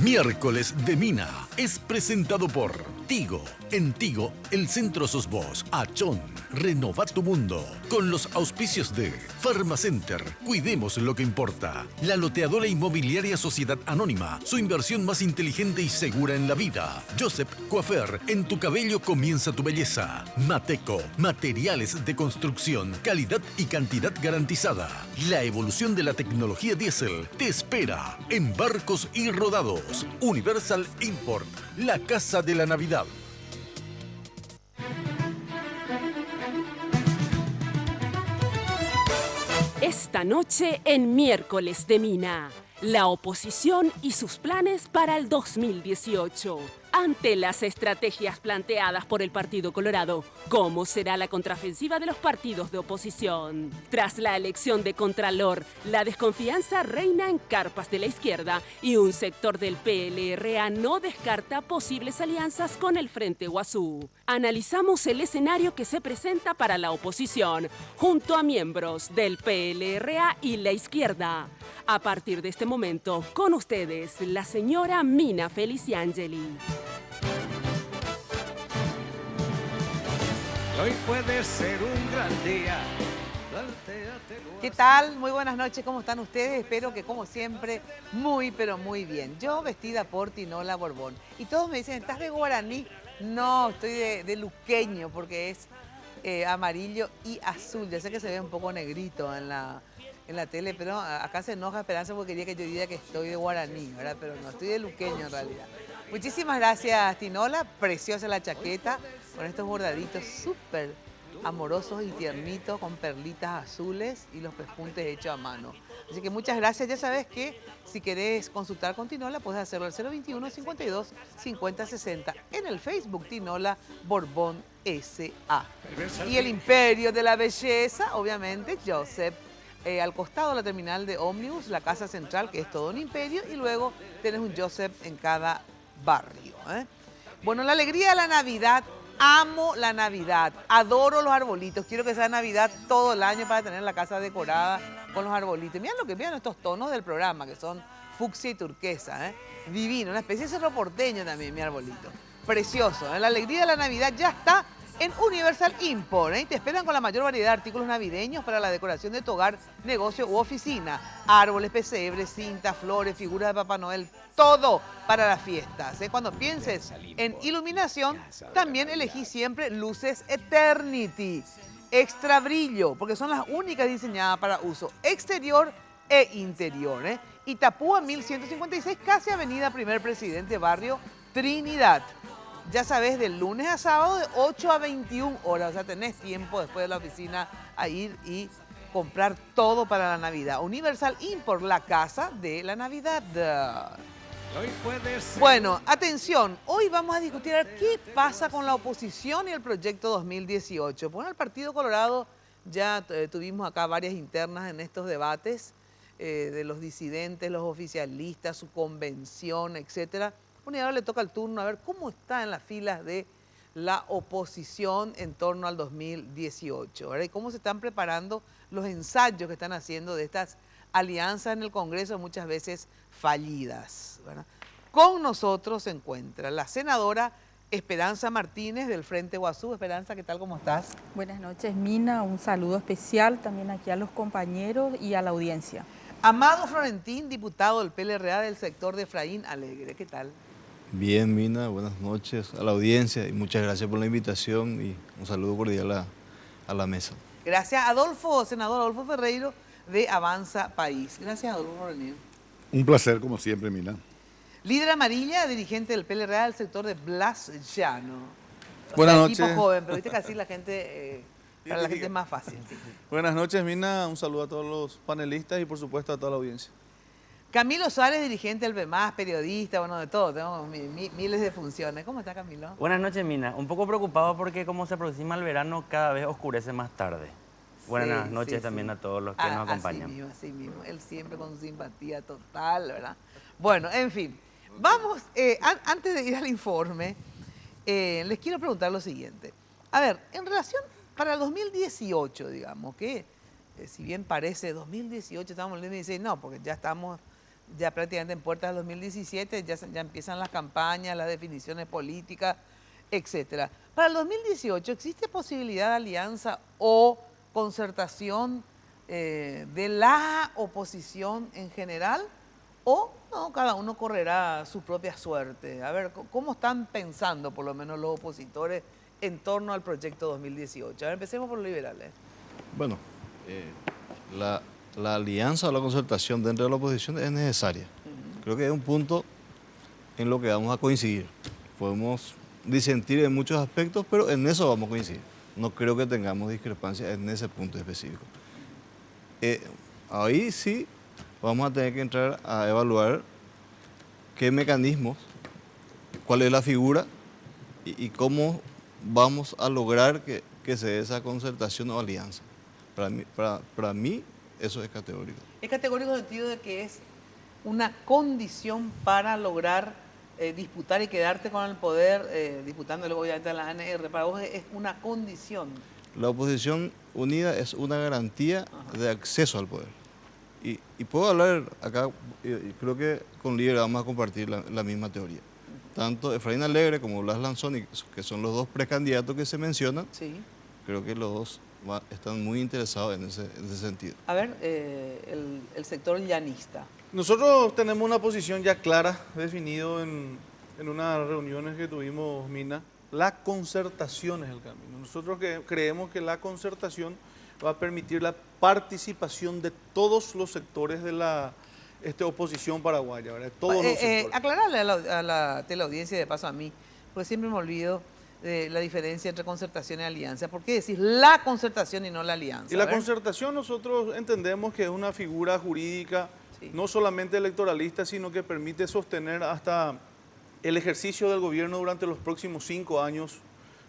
Miércoles de Mina es presentado por Tigo. En Tigo, el centro sos vos. Achón, renova tu mundo. Con los auspicios de Pharmacenter, cuidemos lo que importa. La loteadora inmobiliaria Sociedad Anónima, su inversión más inteligente y segura en la vida. Joseph Coiffeur, en tu cabello comienza tu belleza. Mateco, materiales de construcción, calidad y cantidad garantizada. La evolución de la tecnología diésel te espera en Barcos y Rodados. Universal Import, la casa de la Navidad. Esta noche en Miércoles de Mina, la oposición y sus planes para el 2018. Ante las estrategias planteadas por el Partido Colorado, ¿cómo será la contraofensiva de los partidos de oposición? Tras la elección de Contralor, la desconfianza reina en carpas de la izquierda y un sector del PLRA no descarta posibles alianzas con el Frente Guazú. Analizamos el escenario que se presenta para la oposición, junto a miembros del PLRA y la izquierda. A partir de este momento, con ustedes, la señora Mina Feliciangeli. Hoy puede ser un gran día. ¿Qué tal? Muy buenas noches, ¿cómo están ustedes? Espero que como siempre, muy pero muy bien. Yo vestida por Tinola Borbón. Y todos me dicen, ¿estás de guaraní? No, estoy de luqueño porque es amarillo y azul. Ya sé que se ve un poco negrito en la tele, pero acá se enoja Esperanza porque quería que yo diga que estoy de guaraní, ¿verdad? Pero no, estoy de luqueño en realidad. Muchísimas gracias, Tinola. Preciosa la chaqueta con estos bordaditos súper amorosos y tiernitos con perlitas azules y los pespuntes hechos a mano. Así que muchas gracias. Ya sabes que si querés consultar con Tinola, puedes hacerlo al 021 52 50 60 en el Facebook Tinola Borbón S.A. Y el imperio de la belleza, obviamente, Joseph. Al costado de la terminal de ómnibus, la casa central, que es todo un imperio, y luego tenés un Joseph en cada barrio. Bueno, la alegría de la Navidad. Amo la Navidad, adoro los arbolitos, quiero que sea Navidad todo el año para tener la casa decorada con los arbolitos. Miren estos tonos del programa que son fucsia y turquesa, divino, una especie de cerro porteño también mi arbolito. Precioso, la alegría de la Navidad ya está en Universal Import. Te esperan con la mayor variedad de artículos navideños para la decoración de tu hogar, negocio u oficina. Árboles, pesebres, cintas, flores, figuras de Papá Noel, todo para las fiestas. Cuando pienses en iluminación, también elegí siempre luces Eternity. Extra brillo, porque son las únicas diseñadas para uso exterior e interior. Itapúa 1156, casi Avenida Primer Presidente, barrio Trinidad. Ya sabes, de lunes a sábado de 8 a 21 horas. O sea, tenés tiempo después de la oficina a ir y comprar todo para la Navidad. Universal Import, la casa de la Navidad. Hoy puede ser. Bueno, atención. Hoy vamos a discutir qué pasa con la oposición y el proyecto 2018. Bueno, el Partido Colorado ya tuvimos acá varias internas en estos debates de los disidentes, los oficialistas, su convención, etcétera. Bueno, y ahora le toca el turno a ver cómo está en las filas de la oposición en torno al 2018, ¿verdad? Y cómo se están preparando los ensayos que están haciendo de estas alianzas en el Congreso, muchas veces fallidas, ¿verdad? Con nosotros se encuentra la senadora Esperanza Martínez del Frente Guazú. Esperanza, ¿qué tal? ¿Cómo estás? Buenas noches, Mina. Un saludo especial también aquí a los compañeros y a la audiencia. Amado Florentín, diputado del PLRA del sector de Efraín Alegre. ¿Qué tal? Bien, Mina, buenas noches a la audiencia y muchas gracias por la invitación y un saludo cordial a la mesa. Gracias, senador Adolfo Ferreiro de Avanza País. Gracias, Adolfo, por venir. Un placer, como siempre, Mina. Líder amarilla, dirigente del PLRA del sector de Blas Llano. Buenas noches. Equipo joven, pero viste que así la gente, para la gente es más fácil. Buenas noches, Mina. Un saludo a todos los panelistas y, por supuesto, a toda la audiencia. Camilo Suárez, dirigente del BEMAS, periodista, bueno, de todo, tenemos miles de funciones. ¿Cómo está, Camilo? Buenas noches, Mina. Un poco preocupado porque como se aproxima el verano, cada vez oscurece más tarde. Buenas noches también a todos los que nos acompañan. Así mismo, él siempre con su simpatía total, ¿verdad? Bueno, en fin, vamos, antes de ir al informe, les quiero preguntar lo siguiente. A ver, en relación para el 2018, digamos, que si bien parece 2018, estamos en el 2016, no, porque ya estamos ya prácticamente en puertas del 2017, ya empiezan las campañas, las definiciones políticas, etcétera. Para el 2018, ¿existe posibilidad de alianza o concertación de la oposición en general? ¿O no, cada uno correrá su propia suerte? A ver, ¿cómo están pensando por lo menos los opositores en torno al proyecto 2018? A ver, empecemos por los liberales. Bueno, la alianza o la concertación dentro de la oposición es necesaria. Creo que es un punto en lo que vamos a coincidir. Podemos disentir en muchos aspectos, pero en eso vamos a coincidir. No creo que tengamos discrepancias en ese punto específico. Ahí sí vamos a tener que entrar a evaluar qué mecanismos, cuál es la figura y cómo vamos a lograr que se dé esa concertación o alianza. Para mí eso es categórico. Es categórico en el sentido de que es una condición para lograr disputar y quedarte con el poder, disputándolo obviamente a la ANR. Para vos es una condición. La oposición unida es una garantía de acceso al poder. Y puedo hablar acá, y creo que con Líder vamos a compartir la misma teoría. Tanto Efraín Alegre como Blas Lanzoni, que son los dos precandidatos que se mencionan, sí, creo que los dos están muy interesados en ese sentido. A ver, el sector llanista. Nosotros tenemos una posición ya clara, definido en unas reuniones que tuvimos, Mina. La concertación es el camino. Nosotros creemos que la concertación va a permitir la participación de todos los sectores de la oposición paraguaya, ¿verdad? Todos los sectores. Aclararle a la teleaudiencia, de paso a mí, porque siempre me olvido de la diferencia entre concertación y alianza. ¿Por qué decís la concertación y no la alianza? Y la concertación nosotros entendemos que es una figura jurídica, sí, no solamente electoralista, sino que permite sostener hasta el ejercicio del gobierno durante los próximos 5 años,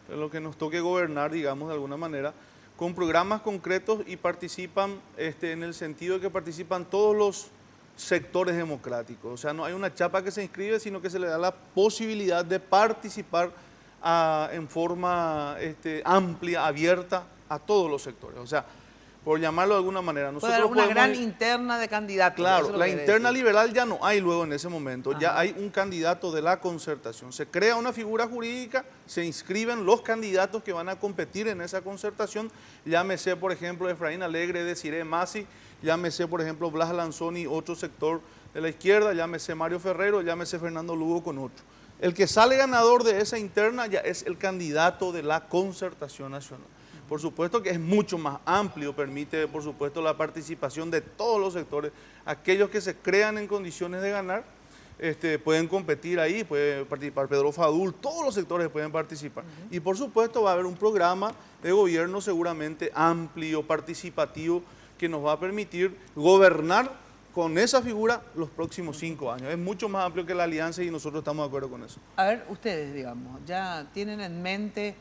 lo que nos toque gobernar, digamos, de alguna manera, con programas concretos y participan en el sentido de que participan todos los sectores democráticos. O sea, no hay una chapa que se inscribe, sino que se le da la posibilidad de participar en forma amplia, abierta a todos los sectores. O sea, por llamarlo de alguna manera. Nosotros una gran interna de candidatos. Claro, la interna liberal ya no hay luego en ese momento. Ajá. Ya hay un candidato de la concertación. Se crea una figura jurídica, se inscriben los candidatos que van a competir en esa concertación. Llámese, por ejemplo, Efraín Alegre, Desiree Masi, llámese, por ejemplo, Blas Lanzoni, otro sector de la izquierda, llámese Mario Ferrero, llámese Fernando Lugo con otro. El que sale ganador de esa interna ya es el candidato de la concertación nacional. Por supuesto que es mucho más amplio, permite por supuesto la participación de todos los sectores. Aquellos que se crean en condiciones de ganar pueden competir ahí, puede participar Pedro Fadul, todos los sectores pueden participar. Y por supuesto va a haber un programa de gobierno seguramente amplio, participativo, que nos va a permitir gobernar con esa figura los próximos 5 años. Es mucho más amplio que la alianza y nosotros estamos de acuerdo con eso. A ver, ustedes, digamos, ¿ya tienen en mente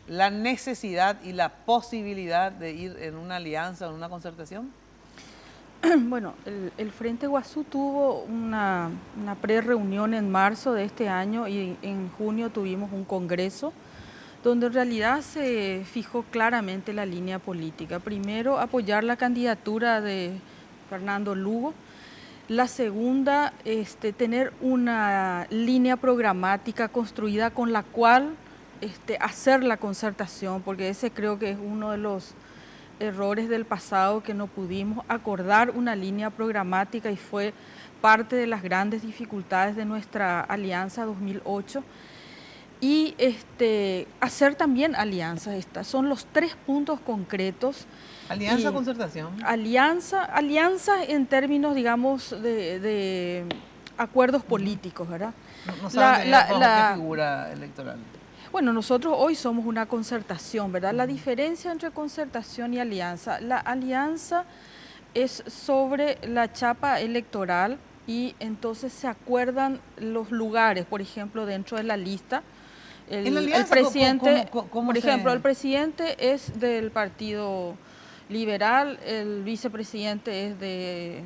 la necesidad y la posibilidad de ir en una alianza o en una concertación? Bueno, el Frente Guazú tuvo una pre-reunión en marzo de este año y en junio tuvimos un congreso donde en realidad se fijó claramente la línea política. Primero, apoyar la candidatura de Fernando Lugo. La segunda, tener una línea programática construida con la cual hacer la concertación, porque ese creo que es uno de los errores del pasado, que no pudimos acordar una línea programática y fue parte de las grandes dificultades de nuestra alianza 2008. Y hacer también alianzas. Estos son los 3 puntos concretos. ¿Alianza o concertación? Alianza en términos, digamos, de acuerdos políticos, ¿verdad? No saben qué figura electoral. Bueno, nosotros hoy somos una concertación, ¿verdad? La diferencia entre concertación y alianza. La alianza es sobre la chapa electoral y entonces se acuerdan los lugares, por ejemplo, dentro de la lista. El presidente, por ejemplo, el presidente es del Partido Liberal, el vicepresidente es de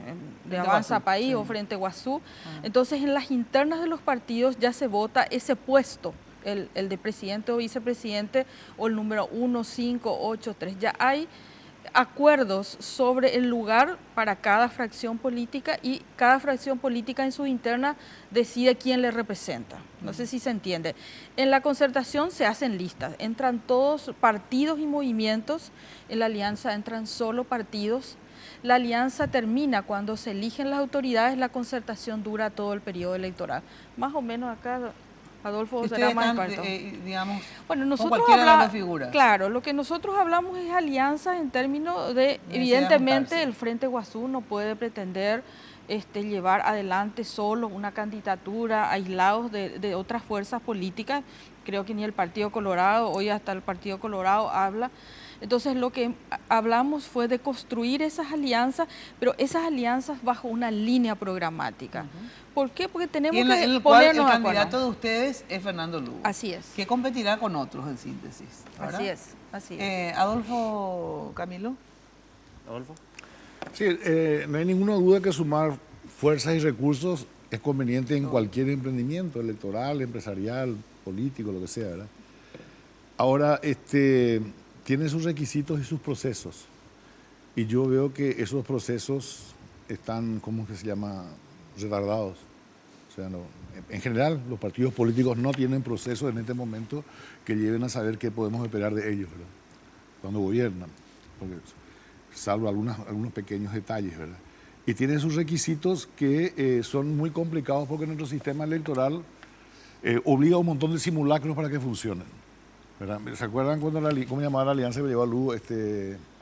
Avanza País, sí, o Frente Guazú. Entonces, en las internas de los partidos ya se vota ese puesto, el de presidente o vicepresidente, o el número 1, 5, 8, 3. Ya hay acuerdos sobre el lugar para cada fracción política y cada fracción política en su interna decide quién le representa. No sé si se entiende. En la concertación se hacen listas, entran todos partidos y movimientos, en la alianza entran solo partidos. La alianza termina cuando se eligen las autoridades, la concertación dura todo el periodo electoral. Más o menos acá, Adolfo, será más experto. Digamos, bueno, nosotros con cualquiera de las figuras. Claro, lo que nosotros hablamos es alianzas en términos de, evidentemente, el Frente Guazú no puede pretender llevar adelante solo una candidatura aislados de otras fuerzas políticas. Creo que ni el Partido Colorado, hoy hasta el Partido Colorado habla. Entonces lo que hablamos fue de construir esas alianzas, pero esas alianzas bajo una línea programática. ¿Por qué? Porque tenemos que ponernos el candidato de ustedes es Fernando Lugo. Así es. Que competirá con otros en síntesis, ¿verdad? Así es. Adolfo, Camilo. Adolfo. Sí, no hay ninguna duda que sumar fuerzas y recursos es conveniente en cualquier emprendimiento electoral, empresarial, político, lo que sea, ¿verdad? Ahora, tiene sus requisitos y sus procesos. Y yo veo que esos procesos están, ¿cómo es que se llama?, retardados. O sea, no, en general, los partidos políticos no tienen procesos en este momento que lleven a saber qué podemos esperar de ellos, ¿verdad?, cuando gobiernan, porque, salvo algunos pequeños detalles, ¿verdad? Y tiene sus requisitos que son muy complicados porque nuestro sistema electoral obliga a un montón de simulacros para que funcionen, ¿verdad? ¿Se acuerdan cuando cómo llamaba la alianza que llevó a Lugo?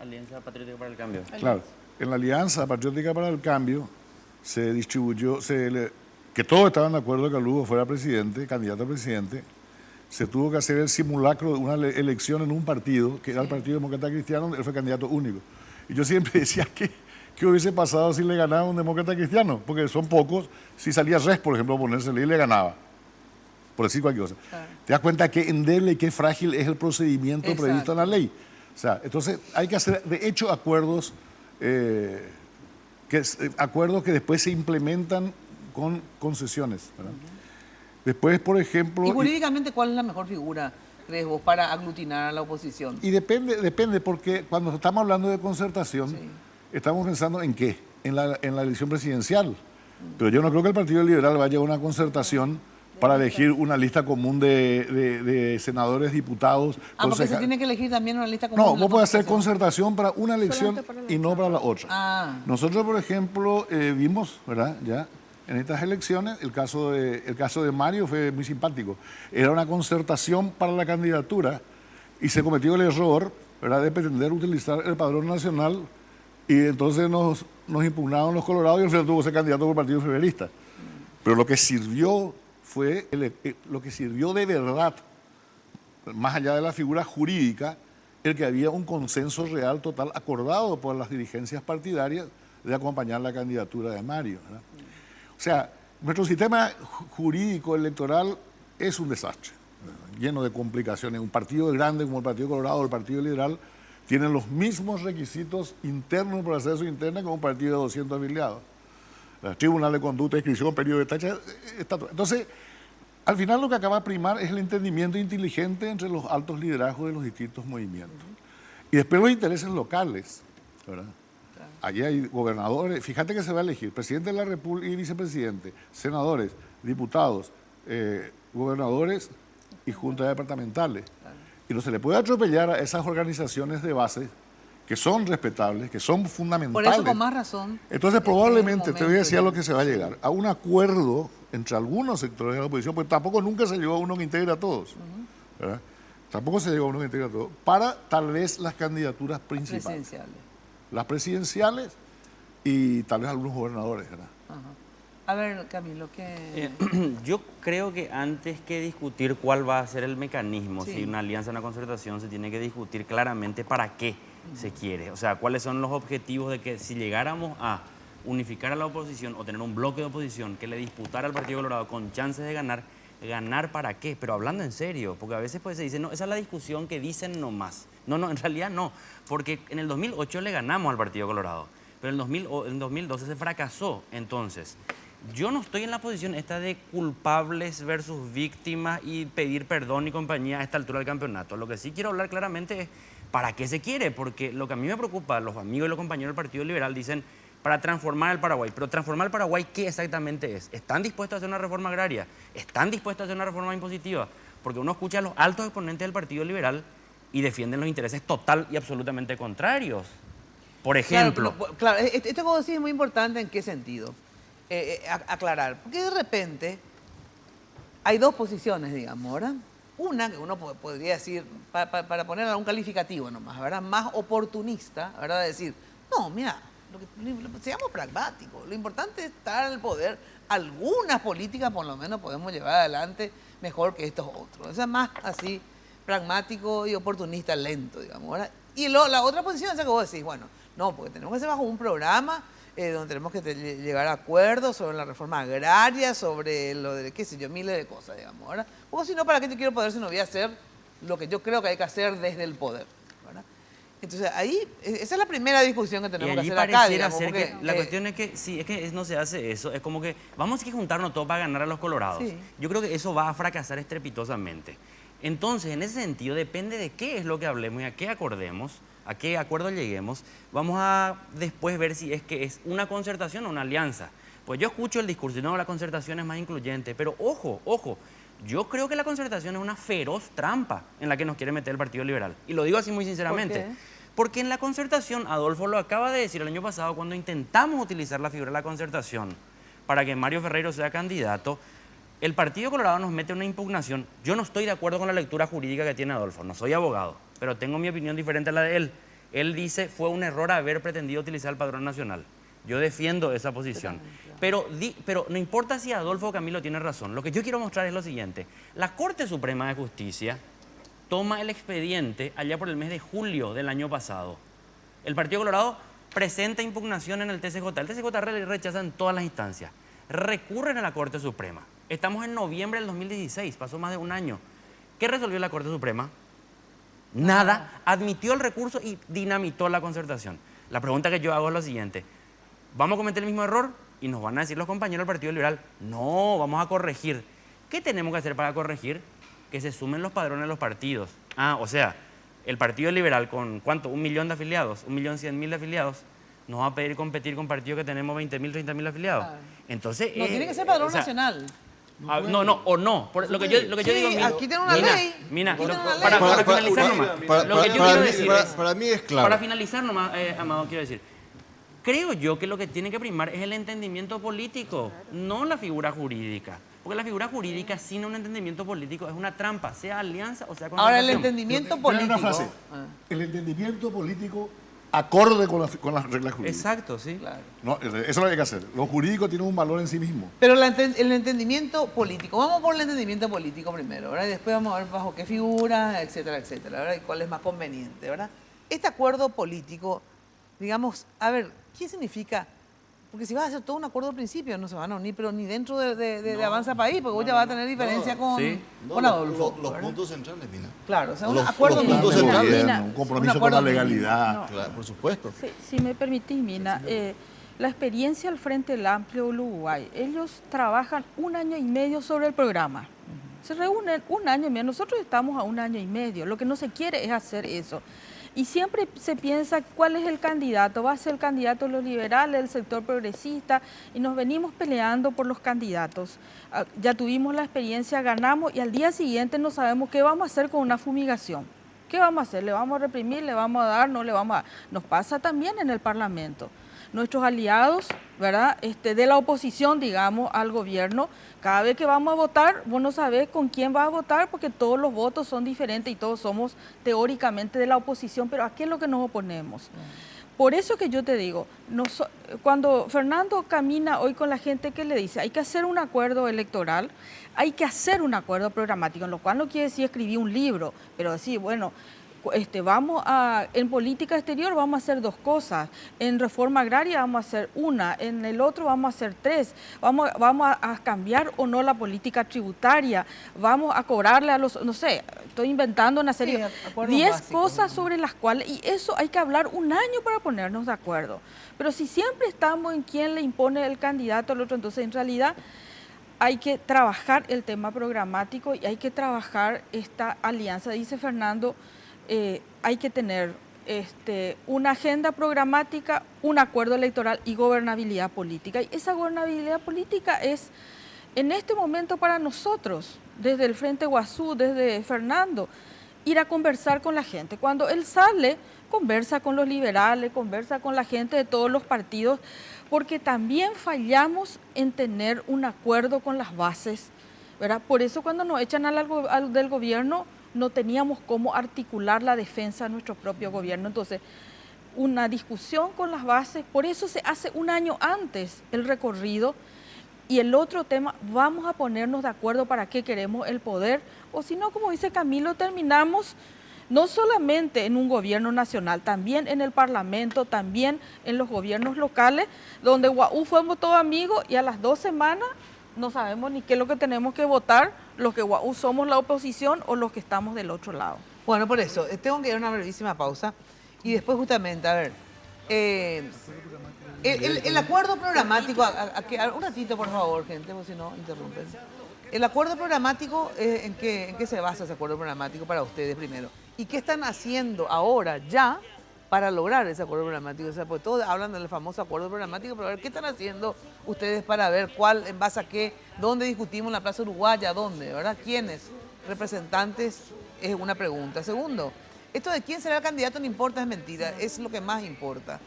Alianza Patriótica para el Cambio. Claro, en la Alianza Patriótica para el Cambio se distribuyó, que todos estaban de acuerdo que Lugo fuera presidente, candidato a presidente. Se tuvo que hacer el simulacro de una elección en un partido, que era el Partido Demócrata Cristiano, él fue candidato único. Y yo siempre decía ¿qué hubiese pasado si le ganaba un demócrata cristiano? Porque son pocos. Si salía Res, por ejemplo, a ponérsele y le ganaba, por decir cualquier cosa. Claro. Te das cuenta qué endeble y qué frágil es el procedimiento previsto en la ley. O sea, entonces hay que hacer, de hecho, acuerdos que después se implementan con concesiones, ¿verdad? Después, por ejemplo... ¿Y jurídicamente cuál es la mejor figura, crees vos, para aglutinar a la oposición? Y depende porque cuando estamos hablando de concertación, estamos pensando en qué, en la elección presidencial. Pero yo no creo que el Partido Liberal vaya a una concertación para elegir una lista común de senadores, diputados. Porque se tiene que elegir también una lista común. No, vos podés hacer concertación para una elección y no para la otra. Nosotros, por ejemplo, vimos, ¿verdad?, ya en estas elecciones, el caso de Mario fue muy simpático. Era una concertación para la candidatura y se cometió el error, ¿verdad?, de pretender utilizar el padrón nacional. Y entonces nos impugnaron los colorados y al final tuvo que ser candidato por el Partido Federalista. Pero lo que sirvió fue, lo que sirvió de verdad, más allá de la figura jurídica, el que había un consenso real total acordado por las dirigencias partidarias de acompañar la candidatura de Mario, ¿verdad? O sea, nuestro sistema jurídico electoral es un desastre, ¿verdad?, lleno de complicaciones. Un partido grande como el Partido Colorado o el Partido Liberal tienen los mismos requisitos internos por acceso interno como un partido de 200 afiliados. El Tribunal de Conducta, inscripción, periodo de tacha, entonces, al final lo que acaba de primar es el entendimiento inteligente entre los altos liderazgos de los distintos movimientos. Y después los intereses locales, ¿verdad? Allí hay gobernadores, fíjate que se va a elegir presidente de la República y vicepresidente, senadores, diputados, gobernadores y juntas departamentales. Y no se le puede atropellar a esas organizaciones de base que son respetables, que son fundamentales. Por eso, con más razón. Entonces, probablemente, te voy a decir a lo que se va a llegar, a un acuerdo entre algunos sectores de la oposición, porque tampoco nunca se llegó a uno que integre a todos, ¿verdad? Tampoco se llegó a uno que integre a todos, para tal vez las candidaturas principales. Las presidenciales y tal vez algunos gobernadores, ¿verdad? A ver, Camilo, ¿qué...? Yo creo que antes que discutir cuál va a ser el mecanismo, si una alianza o una concertación, se tiene que discutir claramente para qué se quiere. O sea, cuáles son los objetivos de que si llegáramos a unificar a la oposición o tener un bloque de oposición que le disputara al Partido Colorado con chances de ganar, ¿ganar para qué? Pero hablando en serio, porque a veces pues se dice, no, esa es la discusión que dicen nomás. No, en realidad no, porque en el 2008 le ganamos al Partido Colorado, pero en 2012 se fracasó. Entonces, yo no estoy en la posición esta de culpables versus víctimas y pedir perdón y compañía a esta altura del campeonato. Lo que sí quiero hablar claramente es ¿para qué se quiere? Porque lo que a mí me preocupa, los amigos y los compañeros del Partido Liberal dicen, para transformar el Paraguay. Pero transformar el Paraguay, ¿qué exactamente es? ¿Están dispuestos a hacer una reforma agraria? ¿Están dispuestos a hacer una reforma impositiva? Porque uno escucha a los altos exponentes del Partido Liberal y defienden los intereses total y absolutamente contrarios. Por ejemplo... Claro, esto que vos decís es muy importante. ¿En qué sentido? Aclarar. Porque de repente hay dos posiciones, digamos, ¿verdad? Una que uno podría decir, para poner algún calificativo nomás, ¿verdad? Más oportunista, ¿verdad? Decir, no, mira, seamos pragmáticos. Lo importante es estar en el poder. Algunas políticas por lo menos podemos llevar adelante mejor que estos otros. O sea, más así, pragmático y oportunista lento, digamos, ¿verdad? Y la otra posición es la que vos decís, bueno, no, porque tenemos que hacer bajo un programa donde tenemos que llegar a acuerdos sobre la reforma agraria, sobre lo de, qué sé yo, miles de cosas, digamos, ¿verdad? Porque si no, ¿para qué te quiero poder si no voy a hacer lo que yo creo que hay que hacer desde el poder, ¿verdad? Entonces, ahí, esa es la primera discusión que tenemos que hacer acá, digamos, porque, la cuestión es que, sí, es que no se hace eso, es como que vamos a juntarnos todos para ganar a los colorados. Sí. Yo creo que eso va a fracasar estrepitosamente. Entonces, en ese sentido, depende de qué es lo que hablemos y a qué acordemos, a qué acuerdo lleguemos, vamos a después ver si es que es una concertación o una alianza. Pues yo escucho el discurso y no, la concertación es más incluyente, pero ojo, ojo, yo creo que la concertación es una feroz trampa en la que nos quiere meter el Partido Liberal. Y lo digo así muy sinceramente. ¿Por qué? Porque en la concertación, Adolfo lo acaba de decir el año pasado, cuando intentamos utilizar la figura de la concertación para que Mario Ferreiro sea candidato, el Partido Colorado nos mete una impugnación. Yo no estoy de acuerdo con la lectura jurídica que tiene Adolfo, no soy abogado, pero tengo mi opinión diferente a la de él. Él dice, fue un error haber pretendido utilizar el padrón nacional. Yo defiendo esa posición. Pero no importa si Adolfo o Camilo tiene razón. Lo que yo quiero mostrar es lo siguiente. La Corte Suprema de Justicia toma el expediente allá por el mes de julio del año pasado. El Partido Colorado presenta impugnación en el TCJ. El TCJ rechaza en todas las instancias. Recurren a la Corte Suprema. Estamos en noviembre del 2016, pasó más de un año. ¿Qué resolvió la Corte Suprema? Nada, admitió el recurso y dinamitó la concertación. La pregunta que yo hago es la siguiente. ¿Vamos a cometer el mismo error? Y nos van a decir los compañeros del Partido Liberal, no, vamos a corregir. ¿Qué tenemos que hacer para corregir? Que se sumen los padrones de los partidos. O sea, el Partido Liberal con, ¿cuánto? 1 millón de afiliados, 1.100.000 de afiliados, nos va a pedir competir con partidos que tenemos 20.000, 30.000 afiliados. Entonces... No, tiene que ser padrón nacional. No. Por lo que yo digo... Aquí tiene una ley. Para finalizar nomás. Lo que yo quiero decir es... Para mí es claro. Para finalizar nomás, Amado, quiero decir... Creo yo que lo que tiene que primar es el entendimiento político, no la figura jurídica. Porque la figura jurídica sin un entendimiento político es una trampa, sea alianza o sea concertación. Ahora, el entendimiento político... Una frase. El entendimiento político acorde con las reglas jurídicas. Exacto, sí. Claro. No, eso es lo que hay que hacer. Lo jurídico tiene un valor en sí mismo. Pero el entendimiento político, vamos por el entendimiento político primero, ¿verdad? Y después vamos a ver bajo qué figura, etcétera, etcétera, ¿verdad? Y cuál es más conveniente, ¿verdad? Este acuerdo político, digamos, a ver, ¿qué significa? Porque si vas a hacer todo un acuerdo al principio, no se van a unir, pero ni dentro de Avanza País, porque vos ya vas a tener diferencia con Adolfo. Los puntos centrales, Mina. Claro, o sea, un acuerdo... Los puntos centrales, un compromiso con la legalidad. Claro, por supuesto. Sí, si me permitís, Mina, la experiencia del Frente Amplio Uruguay, ellos trabajan 1 año y medio sobre el programa. Se reúnen 1 año y medio, nosotros estamos a 1 año y medio, lo que no se quiere es hacer eso. Y siempre se piensa cuál es el candidato, va a ser el candidato de los liberales, el sector progresista, y nos venimos peleando por los candidatos. Ya tuvimos la experiencia, ganamos, y al día siguiente no sabemos qué vamos a hacer con una fumigación. ¿Qué vamos a hacer? ¿Le vamos a reprimir? ¿Le vamos a dar? ¿No le vamos a dar? Nos pasa también en el Parlamento. Nuestros aliados, ¿verdad? De la oposición, digamos, al gobierno, cada vez que vamos a votar, vos no sabés con quién vas a votar porque todos los votos son diferentes y todos somos teóricamente de la oposición, pero ¿a qué es lo que nos oponemos? Por eso que yo te digo, cuando Fernando camina hoy con la gente que le dice, hay que hacer un acuerdo electoral, hay que hacer un acuerdo programático, en lo cual no quiere decir escribir un libro, pero decir, bueno, en política exterior vamos a hacer 2 cosas, en reforma agraria vamos a hacer 1, en el otro vamos a hacer 3, vamos a cambiar o no la política tributaria, vamos a cobrarle a los, no sé, estoy inventando una serie, 10 cosas sobre las cuales, y eso hay que hablar 1 año para ponernos de acuerdo. Pero si siempre estamos en quién le impone el candidato al otro, entonces en realidad hay que trabajar el tema programático y hay que trabajar esta alianza. Dice Fernando, hay que tener una agenda programática, un acuerdo electoral y gobernabilidad política. Y esa gobernabilidad política es, en este momento para nosotros, desde el Frente Guazú, desde Fernando, ir a conversar con la gente. Cuando él sale, conversa con los liberales, conversa con la gente de todos los partidos, porque también fallamos en tener un acuerdo con las bases, ¿verdad? Por eso cuando nos echan del gobierno, no teníamos cómo articular la defensa de nuestro propio gobierno. Entonces, una discusión con las bases, por eso se hace un año antes el recorrido. Y el otro tema, vamos a ponernos de acuerdo para qué queremos el poder, o si no, como dice Camilo, terminamos no solamente en un gobierno nacional, también en el Parlamento, también en los gobiernos locales, donde Guaú fuimos todos amigos y a las 2 semanas no sabemos ni qué es lo que tenemos que votar, los que Guaú somos la oposición o los que estamos del otro lado. Bueno, por eso, tengo que ir a una brevísima pausa y después justamente, a ver, el acuerdo programático, un ratito por favor, gente, porque si no interrumpen. El acuerdo programático, ¿en qué se basa ese acuerdo programático para ustedes primero? ¿Y qué están haciendo ahora ya para lograr ese acuerdo programático? O sea, pues todos hablan del famoso acuerdo programático, pero a ver, ¿qué están haciendo ustedes para ver cuál, en base a qué, dónde discutimos en la Plaza Uruguaya, dónde, ¿verdad? ¿Quiénes? Representantes, es una pregunta. Segundo, esto de quién será el candidato no importa, es mentira, es lo que más importa.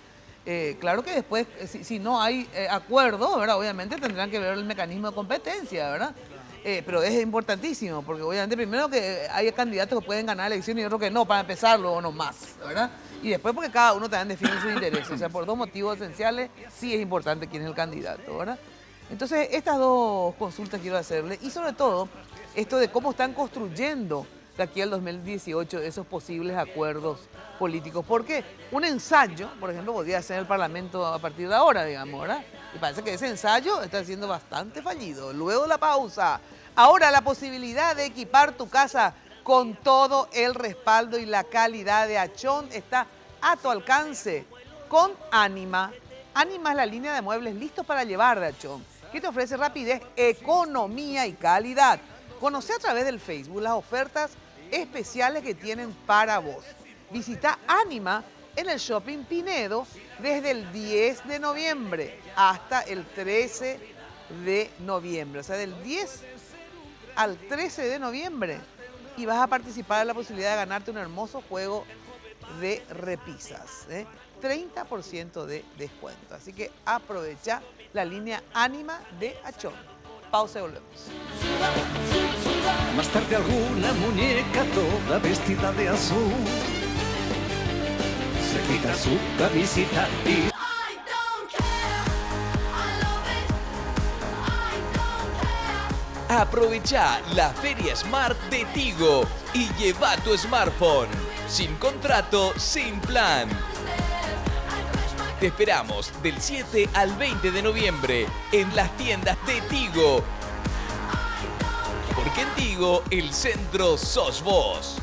Claro que después, si no hay acuerdo, ¿verdad? Obviamente tendrán que ver el mecanismo de competencia, ¿verdad? Pero es importantísimo, porque obviamente primero que hay candidatos que pueden ganar elecciones y otros que no, para empezarlo o no más, ¿verdad? Y después porque cada uno también define sus intereses. O sea, por 2 motivos esenciales sí es importante quién es el candidato, ¿verdad? Entonces, estas 2 consultas quiero hacerle, y sobre todo, esto de cómo están construyendo de aquí al 2018 esos posibles acuerdos políticos. Porque un ensayo, por ejemplo, podría ser el Parlamento a partir de ahora, digamos, ¿verdad? Y parece que ese ensayo está siendo bastante fallido. Luego de la pausa, ahora la posibilidad de equipar tu casa con todo el respaldo y la calidad de Achón está a tu alcance con Anima. Anima es la línea de muebles listos para llevar de Achón, que te ofrece rapidez, economía y calidad. Conoce a través del Facebook las ofertas especiales que tienen para vos. Visita Anima en el Shopping Pinedo desde el 10 de noviembre hasta el 13 de noviembre. O sea, del 10 al 13 de noviembre. Y vas a participar en la posibilidad de ganarte un hermoso juego de repisas. 30% de descuento. Así que aprovecha la línea Anima de Achón. Pausa y volvemos. Más tarde alguna muñeca toda vestida de azul se quita su camisita y... Aprovecha la Feria Smart de Tigo y lleva tu smartphone. Sin contrato, sin plan. Te esperamos del 7 al 20 de noviembre en las tiendas de Tigo. Porque en Tigo el centro sos vos.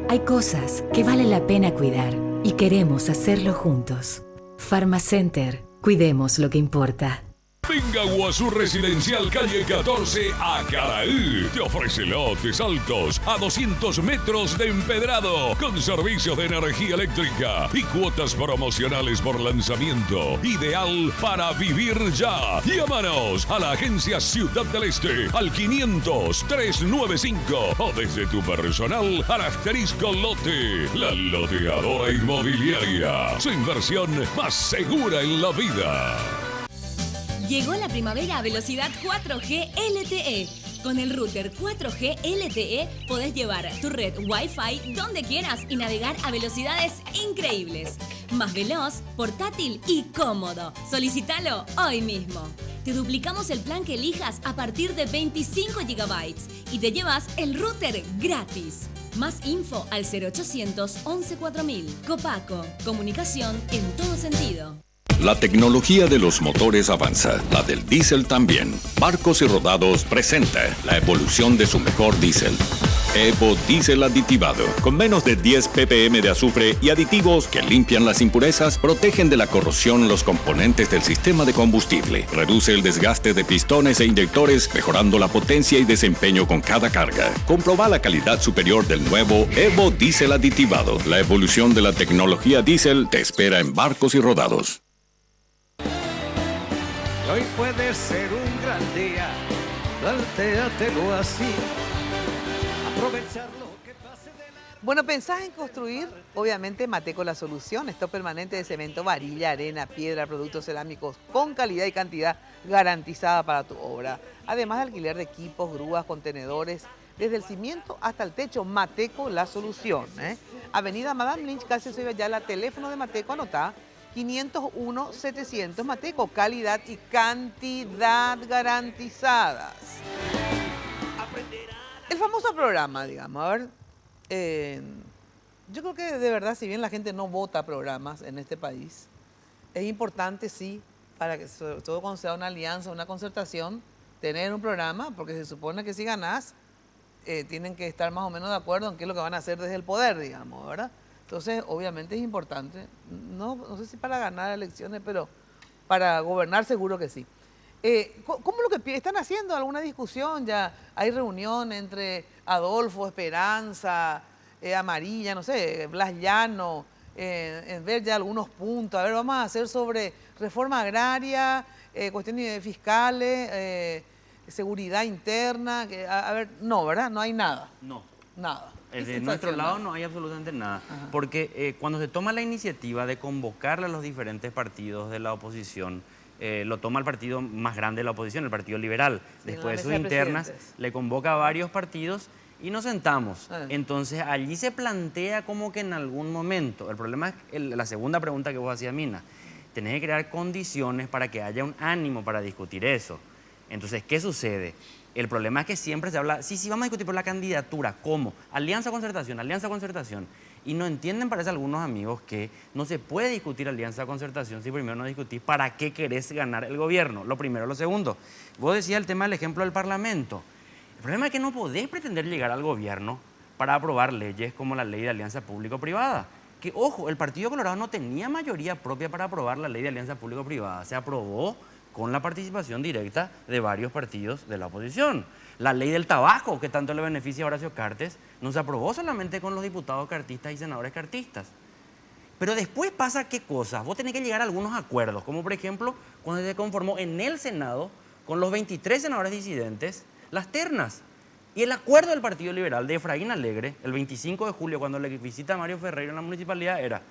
Hay cosas que vale la pena cuidar y queremos hacerlo juntos. Pharmacenter, cuidemos lo que importa. Venga a Guazú Residencial, calle 14, a Caraí. Te ofrece lotes altos a 200 metros de empedrado, con servicios de energía eléctrica y cuotas promocionales por lanzamiento. Ideal para vivir ya. Llámanos a la agencia Ciudad del Este al 500-395 o desde tu personal al asterisco lote. La loteadora inmobiliaria. Su inversión más segura en la vida. Llegó la primavera a velocidad 4G LTE. Con el router 4G LTE podés llevar tu red Wi-Fi donde quieras y navegar a velocidades increíbles. Más veloz, portátil y cómodo. Solicítalo hoy mismo. Te duplicamos el plan que elijas a partir de 25 GB y te llevas el router gratis. Más info al 0800 11 4000. Copaco, comunicación en todo sentido. La tecnología de los motores avanza, la del diésel también. Barcos y Rodados presenta la evolución de su mejor diésel. Evo Diésel aditivado, con menos de 10 ppm de azufre y aditivos que limpian las impurezas, protegen de la corrosión los componentes del sistema de combustible, reduce el desgaste de pistones e inyectores, mejorando la potencia y desempeño con cada carga. Comproba la calidad superior del nuevo Evo Diésel aditivado. La evolución de la tecnología diésel te espera en Barcos y Rodados. Hoy puede ser un gran día, plantéatelo así. Aprovechar lo que pase de la... Bueno, ¿pensás en construir? Obviamente Mateco la solución. Stock permanente de cemento, varilla, arena, piedra, productos cerámicos con calidad y cantidad garantizada para tu obra. Además de alquiler de equipos, grúas, contenedores, desde el cimiento hasta el techo. Mateco la solución. Avenida Madame Lynch, casi se ve ya la teléfono de Mateco, anotá. 501-700 Mateco, calidad y cantidad garantizadas. El famoso programa, digamos, a ver, yo creo que de verdad, si bien la gente no vota programas en este país, es importante, sí, para que sobre todo cuando sea una alianza, una concertación, tener un programa, porque se supone que si ganás, tienen que estar más o menos de acuerdo en qué es lo que van a hacer desde el poder, digamos, ¿verdad? Entonces, obviamente es importante, no sé si para ganar elecciones, pero para gobernar seguro que sí. ¿Cómo lo que están haciendo? ¿Alguna discusión? ¿Ya hay reunión entre Adolfo, Esperanza, Amarilla, no sé, Blas Llano, en ver ya algunos puntos? A ver, vamos a hacer sobre reforma agraria, cuestiones fiscales, seguridad interna. A ver, no, ¿verdad? No hay nada. No. Nada. De nuestro lado no hay absolutamente nada, porque cuando se toma la iniciativa de convocarle a los diferentes partidos de la oposición, lo toma el partido más grande de la oposición, el Partido Liberal. Sí, después de sus internas, le convoca a varios partidos y nos sentamos. Entonces allí se plantea como que en algún momento, el problema es la segunda pregunta que vos hacías, Mina, tenés que crear condiciones para que haya un ánimo para discutir eso. Entonces, ¿qué sucede? El problema es que siempre se habla, sí, vamos a discutir por la candidatura, ¿cómo? Alianza-concertación, alianza-concertación. Y no entienden, parece algunos amigos, que no se puede discutir alianza-concertación si primero no discutís para qué querés ganar el gobierno. Lo primero. Lo segundo, vos decías el tema del ejemplo del Parlamento. El problema es que no podés pretender llegar al gobierno para aprobar leyes como la ley de alianza público-privada. Que, ojo, el Partido Colorado no tenía mayoría propia para aprobar la ley de alianza público-privada. Se aprobó con la participación directa de varios partidos de la oposición. La ley del tabaco, que tanto le beneficia a Horacio Cartes, no se aprobó solamente con los diputados cartistas y senadores cartistas. Pero después pasa qué cosas. Vos tenés que llegar a algunos acuerdos, como por ejemplo, cuando se conformó en el Senado, con los 23 senadores disidentes, las ternas. Y el acuerdo del Partido Liberal de Efraín Alegre, el 25 de julio, cuando le visita a Mario Ferreira en la municipalidad, era: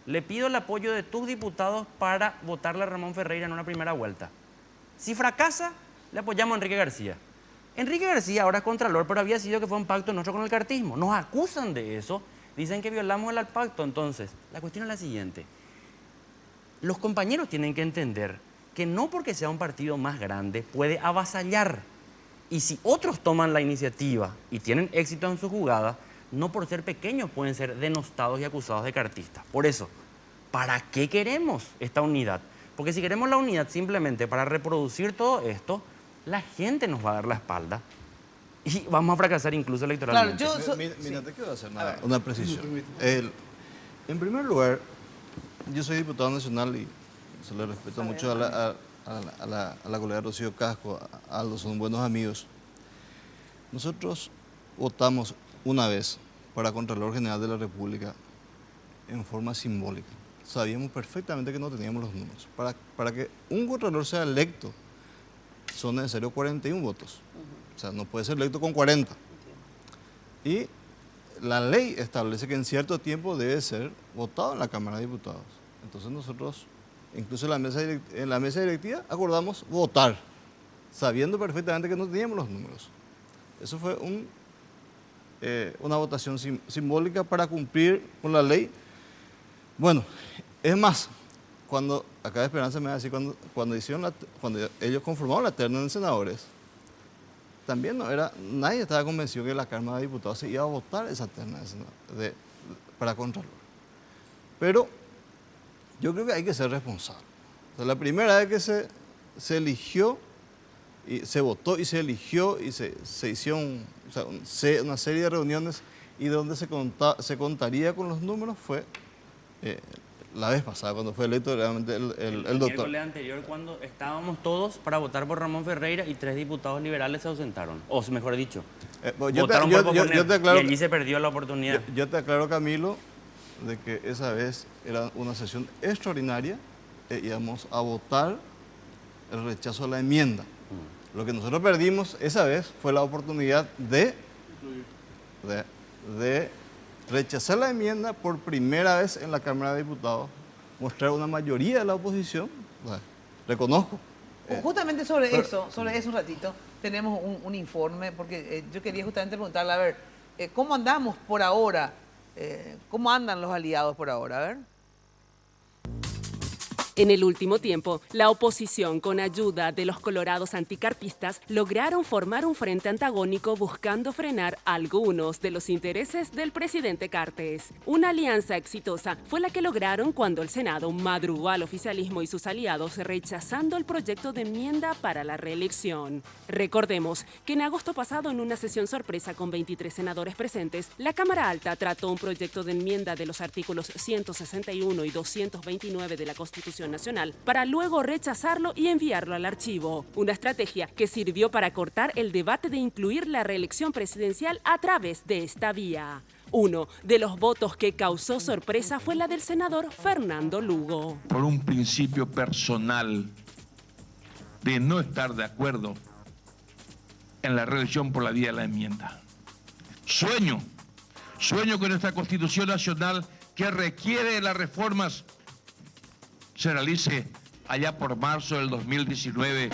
le pido el apoyo de tus diputados para votarle a Ramón Ferreira en una primera vuelta. Si fracasa, le apoyamos a Enrique García. Enrique García ahora es contralor, pero había sido que fue un pacto nuestro con el cartismo. Nos acusan de eso, dicen que violamos el pacto. Entonces, la cuestión es la siguiente. Los compañeros tienen que entender que no porque sea un partido más grande puede avasallar. Y si otros toman la iniciativa y tienen éxito en su jugada, no por ser pequeños pueden ser denostados y acusados de cartistas. Por eso, ¿para qué queremos esta unidad? Porque si queremos la unidad simplemente para reproducir todo esto, la gente nos va a dar la espalda y vamos a fracasar incluso electoralmente. Claro, mira, te quiero hacer una precisión. En primer lugar, yo soy diputado nacional y se le respeto mucho a la colega Rocío Casco, a Aldo, son buenos amigos. Nosotros votamos una vez para Contralor General de la República en forma simbólica. Sabíamos perfectamente que no teníamos los números. Para que un Contralor sea electo, son necesarios 41 votos. O sea, no puede ser electo con 40. Y la ley establece que en cierto tiempo debe ser votado en la Cámara de Diputados. Entonces nosotros, incluso en la mesa directiva, acordamos votar, sabiendo perfectamente que no teníamos los números. Eso fue una votación simbólica para cumplir con la ley. Bueno, es más, cuando, acá Esperanza me va a decir, cuando ellos conformaron la terna de senadores, también nadie estaba convencido que la Cámara de Diputados se iba a votar esa terna para Contralor. Pero yo creo que hay que ser responsable. O sea, la primera vez que se eligió, y se votó y se eligió y se hicieron una serie de reuniones y donde se contaría con los números fue la vez pasada, cuando fue electo realmente el doctor. El miércoles anterior, cuando estábamos todos para votar por Ramón Ferreira y 3 diputados liberales se ausentaron, o mejor dicho, votaron por posponer, y allí se perdió la oportunidad. Yo te aclaro, Camilo, de que esa vez era una sesión extraordinaria, íbamos a votar el rechazo a la enmienda. Lo que nosotros perdimos esa vez fue la oportunidad de rechazar la enmienda por primera vez en la Cámara de Diputados, mostrar una mayoría de la oposición, reconozco. Justamente sobre eso un ratito, tenemos un informe, porque yo quería justamente preguntarle, a ver, ¿cómo andamos por ahora? ¿Cómo andan los aliados por ahora? A ver. En el último tiempo, la oposición, con ayuda de los colorados anticarpistas, lograron formar un frente antagónico buscando frenar algunos de los intereses del presidente Cartes. Una alianza exitosa fue la que lograron cuando el Senado madrugó al oficialismo y sus aliados rechazando el proyecto de enmienda para la reelección. Recordemos que en agosto pasado, en una sesión sorpresa con 23 senadores presentes, la Cámara Alta trató un proyecto de enmienda de los artículos 161 y 229 de la Constitución Nacional para luego rechazarlo y enviarlo al archivo. Una estrategia que sirvió para cortar el debate de incluir la reelección presidencial a través de esta vía. Uno de los votos que causó sorpresa fue la del senador Fernando Lugo. Por un principio personal de no estar de acuerdo en la reelección por la vía de la enmienda. Sueño con nuestra Constitución Nacional que requiere las reformas se realice allá por marzo del 2019.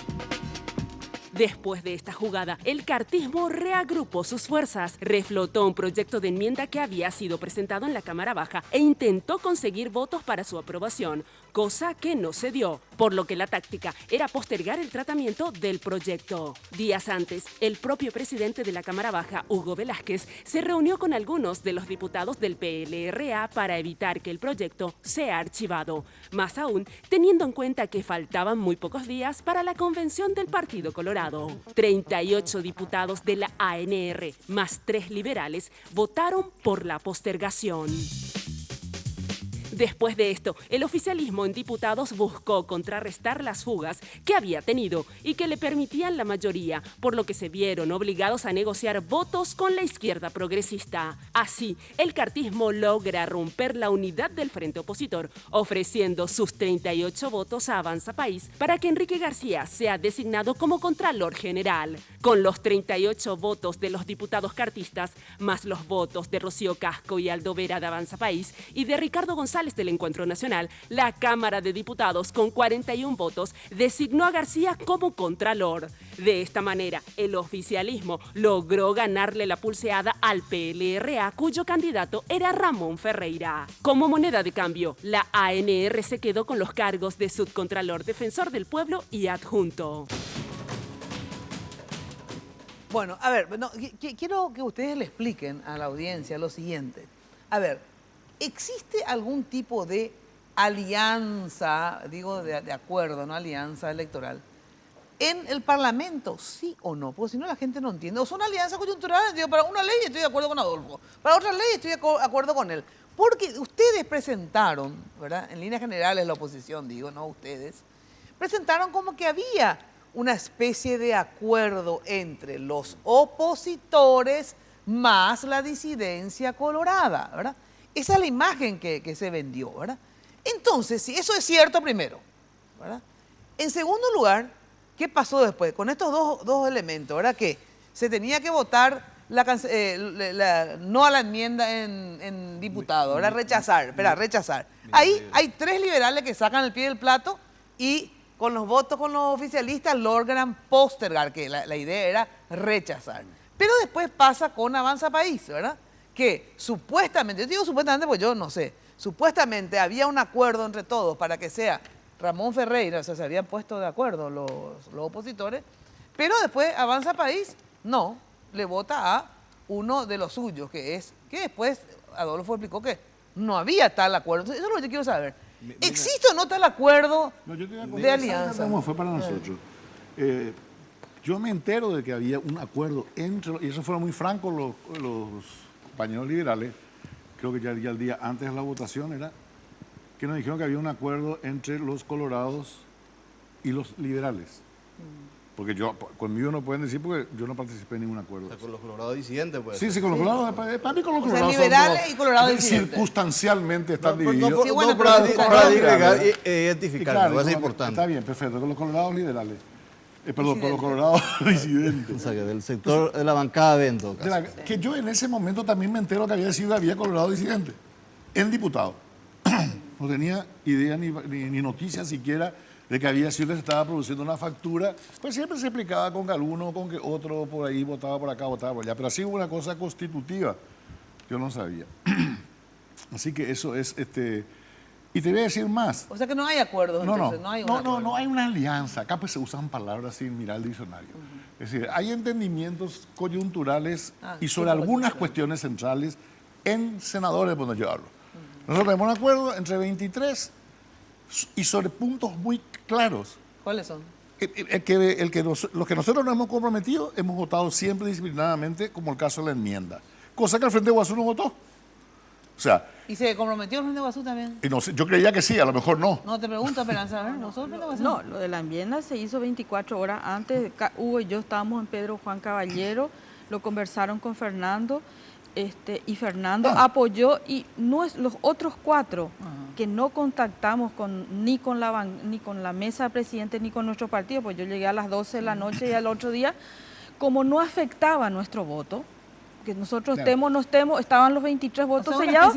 Después de esta jugada, el cartismo reagrupó sus fuerzas, reflotó un proyecto de enmienda que había sido presentado en la Cámara Baja e intentó conseguir votos para su aprobación, cosa que no se dio, por lo que la táctica era postergar el tratamiento del proyecto. Días antes, el propio presidente de la Cámara Baja, Hugo Velázquez, se reunió con algunos de los diputados del PLRA para evitar que el proyecto sea archivado, más aún teniendo en cuenta que faltaban muy pocos días para la convención del Partido Colorado. 38 diputados de la ANR, más 3 liberales, votaron por la postergación. Después de esto, el oficialismo en diputados buscó contrarrestar las fugas que había tenido y que le permitían la mayoría, por lo que se vieron obligados a negociar votos con la izquierda progresista. Así, el cartismo logra romper la unidad del frente opositor, ofreciendo sus 38 votos a Avanza País para que Enrique García sea designado como Contralor General. Con los 38 votos de los diputados cartistas, más los votos de Rocío Casco y Aldo Vera de Avanza País y de Ricardo González del Encuentro Nacional, la Cámara de Diputados, con 41 votos, designó a García como Contralor. De esta manera, el oficialismo logró ganarle la pulseada al PLRA, cuyo candidato era Ramón Ferreira. Como moneda de cambio, la ANR se quedó con los cargos de subcontralor, defensor del pueblo y adjunto. Bueno, a ver, quiero que ustedes le expliquen a la audiencia lo siguiente. A ver, ¿existe algún tipo de alianza, digo de acuerdo, no alianza electoral, en el Parlamento, sí o no? Porque si no la gente no entiende. O son alianzas coyunturales, digo, para una ley estoy de acuerdo con Adolfo, para otra ley estoy de acuerdo con él. Porque ustedes presentaron, ¿verdad? En líneas generales la oposición, digo, no ustedes, presentaron como que había una especie de acuerdo entre los opositores más la disidencia colorada, ¿verdad? Esa es la imagen que se vendió, ¿verdad? Entonces, si eso es cierto primero, ¿verdad? En segundo lugar, ¿qué pasó después? Con estos dos elementos, ¿verdad? Que se tenía que votar no a la enmienda en diputado, ¿verdad? Rechazar. Ahí hay 3 liberales que sacan el pie del plato y con los votos con los oficialistas logran postergar, que la idea era rechazar. Pero después pasa con Avanza País, ¿verdad? Que supuestamente, yo digo supuestamente porque yo no sé, supuestamente había un acuerdo entre todos para que sea Ramón Ferreira, o sea, se habían puesto de acuerdo los opositores, pero después Avanza País, no, le vota a uno de los suyos, que después Adolfo explicó que no había tal acuerdo. Entonces, eso es lo que yo quiero saber. ¿Existe o no tal acuerdo de alianza? ¿Cómo fue para nosotros? Yo me entero de que había un acuerdo entre, y eso fueron muy francos los compañeros liberales, creo que ya el día antes de la votación era, que nos dijeron que había un acuerdo entre los colorados y los liberales. Porque conmigo no pueden decir porque yo no participé en ningún acuerdo. O sea, con los colorados disidentes, pues. Sí, con los colorados. Para mí con los colorados. O sea, liberales y colorados disidentes. Circunstancialmente están divididos. Sí, bueno, para agregar e identificar, claro, es importante. Está bien, perfecto. Con los colorados liberales. Perdón, con los colorados disidentes. O sea, que del sector de la bancada de evento. Que yo en ese momento también me entero que había colorado disidente en diputado. No tenía idea ni noticia siquiera de que había sido que se estaba produciendo una factura, pues siempre se explicaba con que alguno, con que otro por ahí votaba por acá, votaba por allá, pero así hubo una cosa constitutiva, yo no sabía. Así que eso es, y te voy a decir más. O sea que no hay acuerdo. No hay una alianza, acá pues se usan palabras sin mirar el diccionario. Es decir, hay entendimientos coyunturales y sobre algunas cuestiones centrales en senadores, cuando yo hablo. Nosotros tenemos un acuerdo entre 23 y sobre puntos muy claros. ¿Cuáles son? Los que nosotros nos hemos comprometido, hemos votado siempre disciplinadamente, como el caso de la enmienda. Cosa que el Frente de Guasú no votó. O sea... ¿Y se comprometió el Frente de Guasú también? Y no sé, yo creía que sí, a lo mejor no. No, te pregunto, Esperanza, a ver, ¿nosotros no, lo de la enmienda se hizo 24 horas antes. Hugo y yo estábamos en Pedro Juan Caballero, lo conversaron con Fernando, y Fernando apoyó, y los otros 4 que no contactamos ni con la mesa de presidente ni con nuestro partido, pues yo llegué a las 12 de la noche y al otro día, como no afectaba nuestro voto, que nosotros estemos, no estemos, estaban los 23 votos sellados,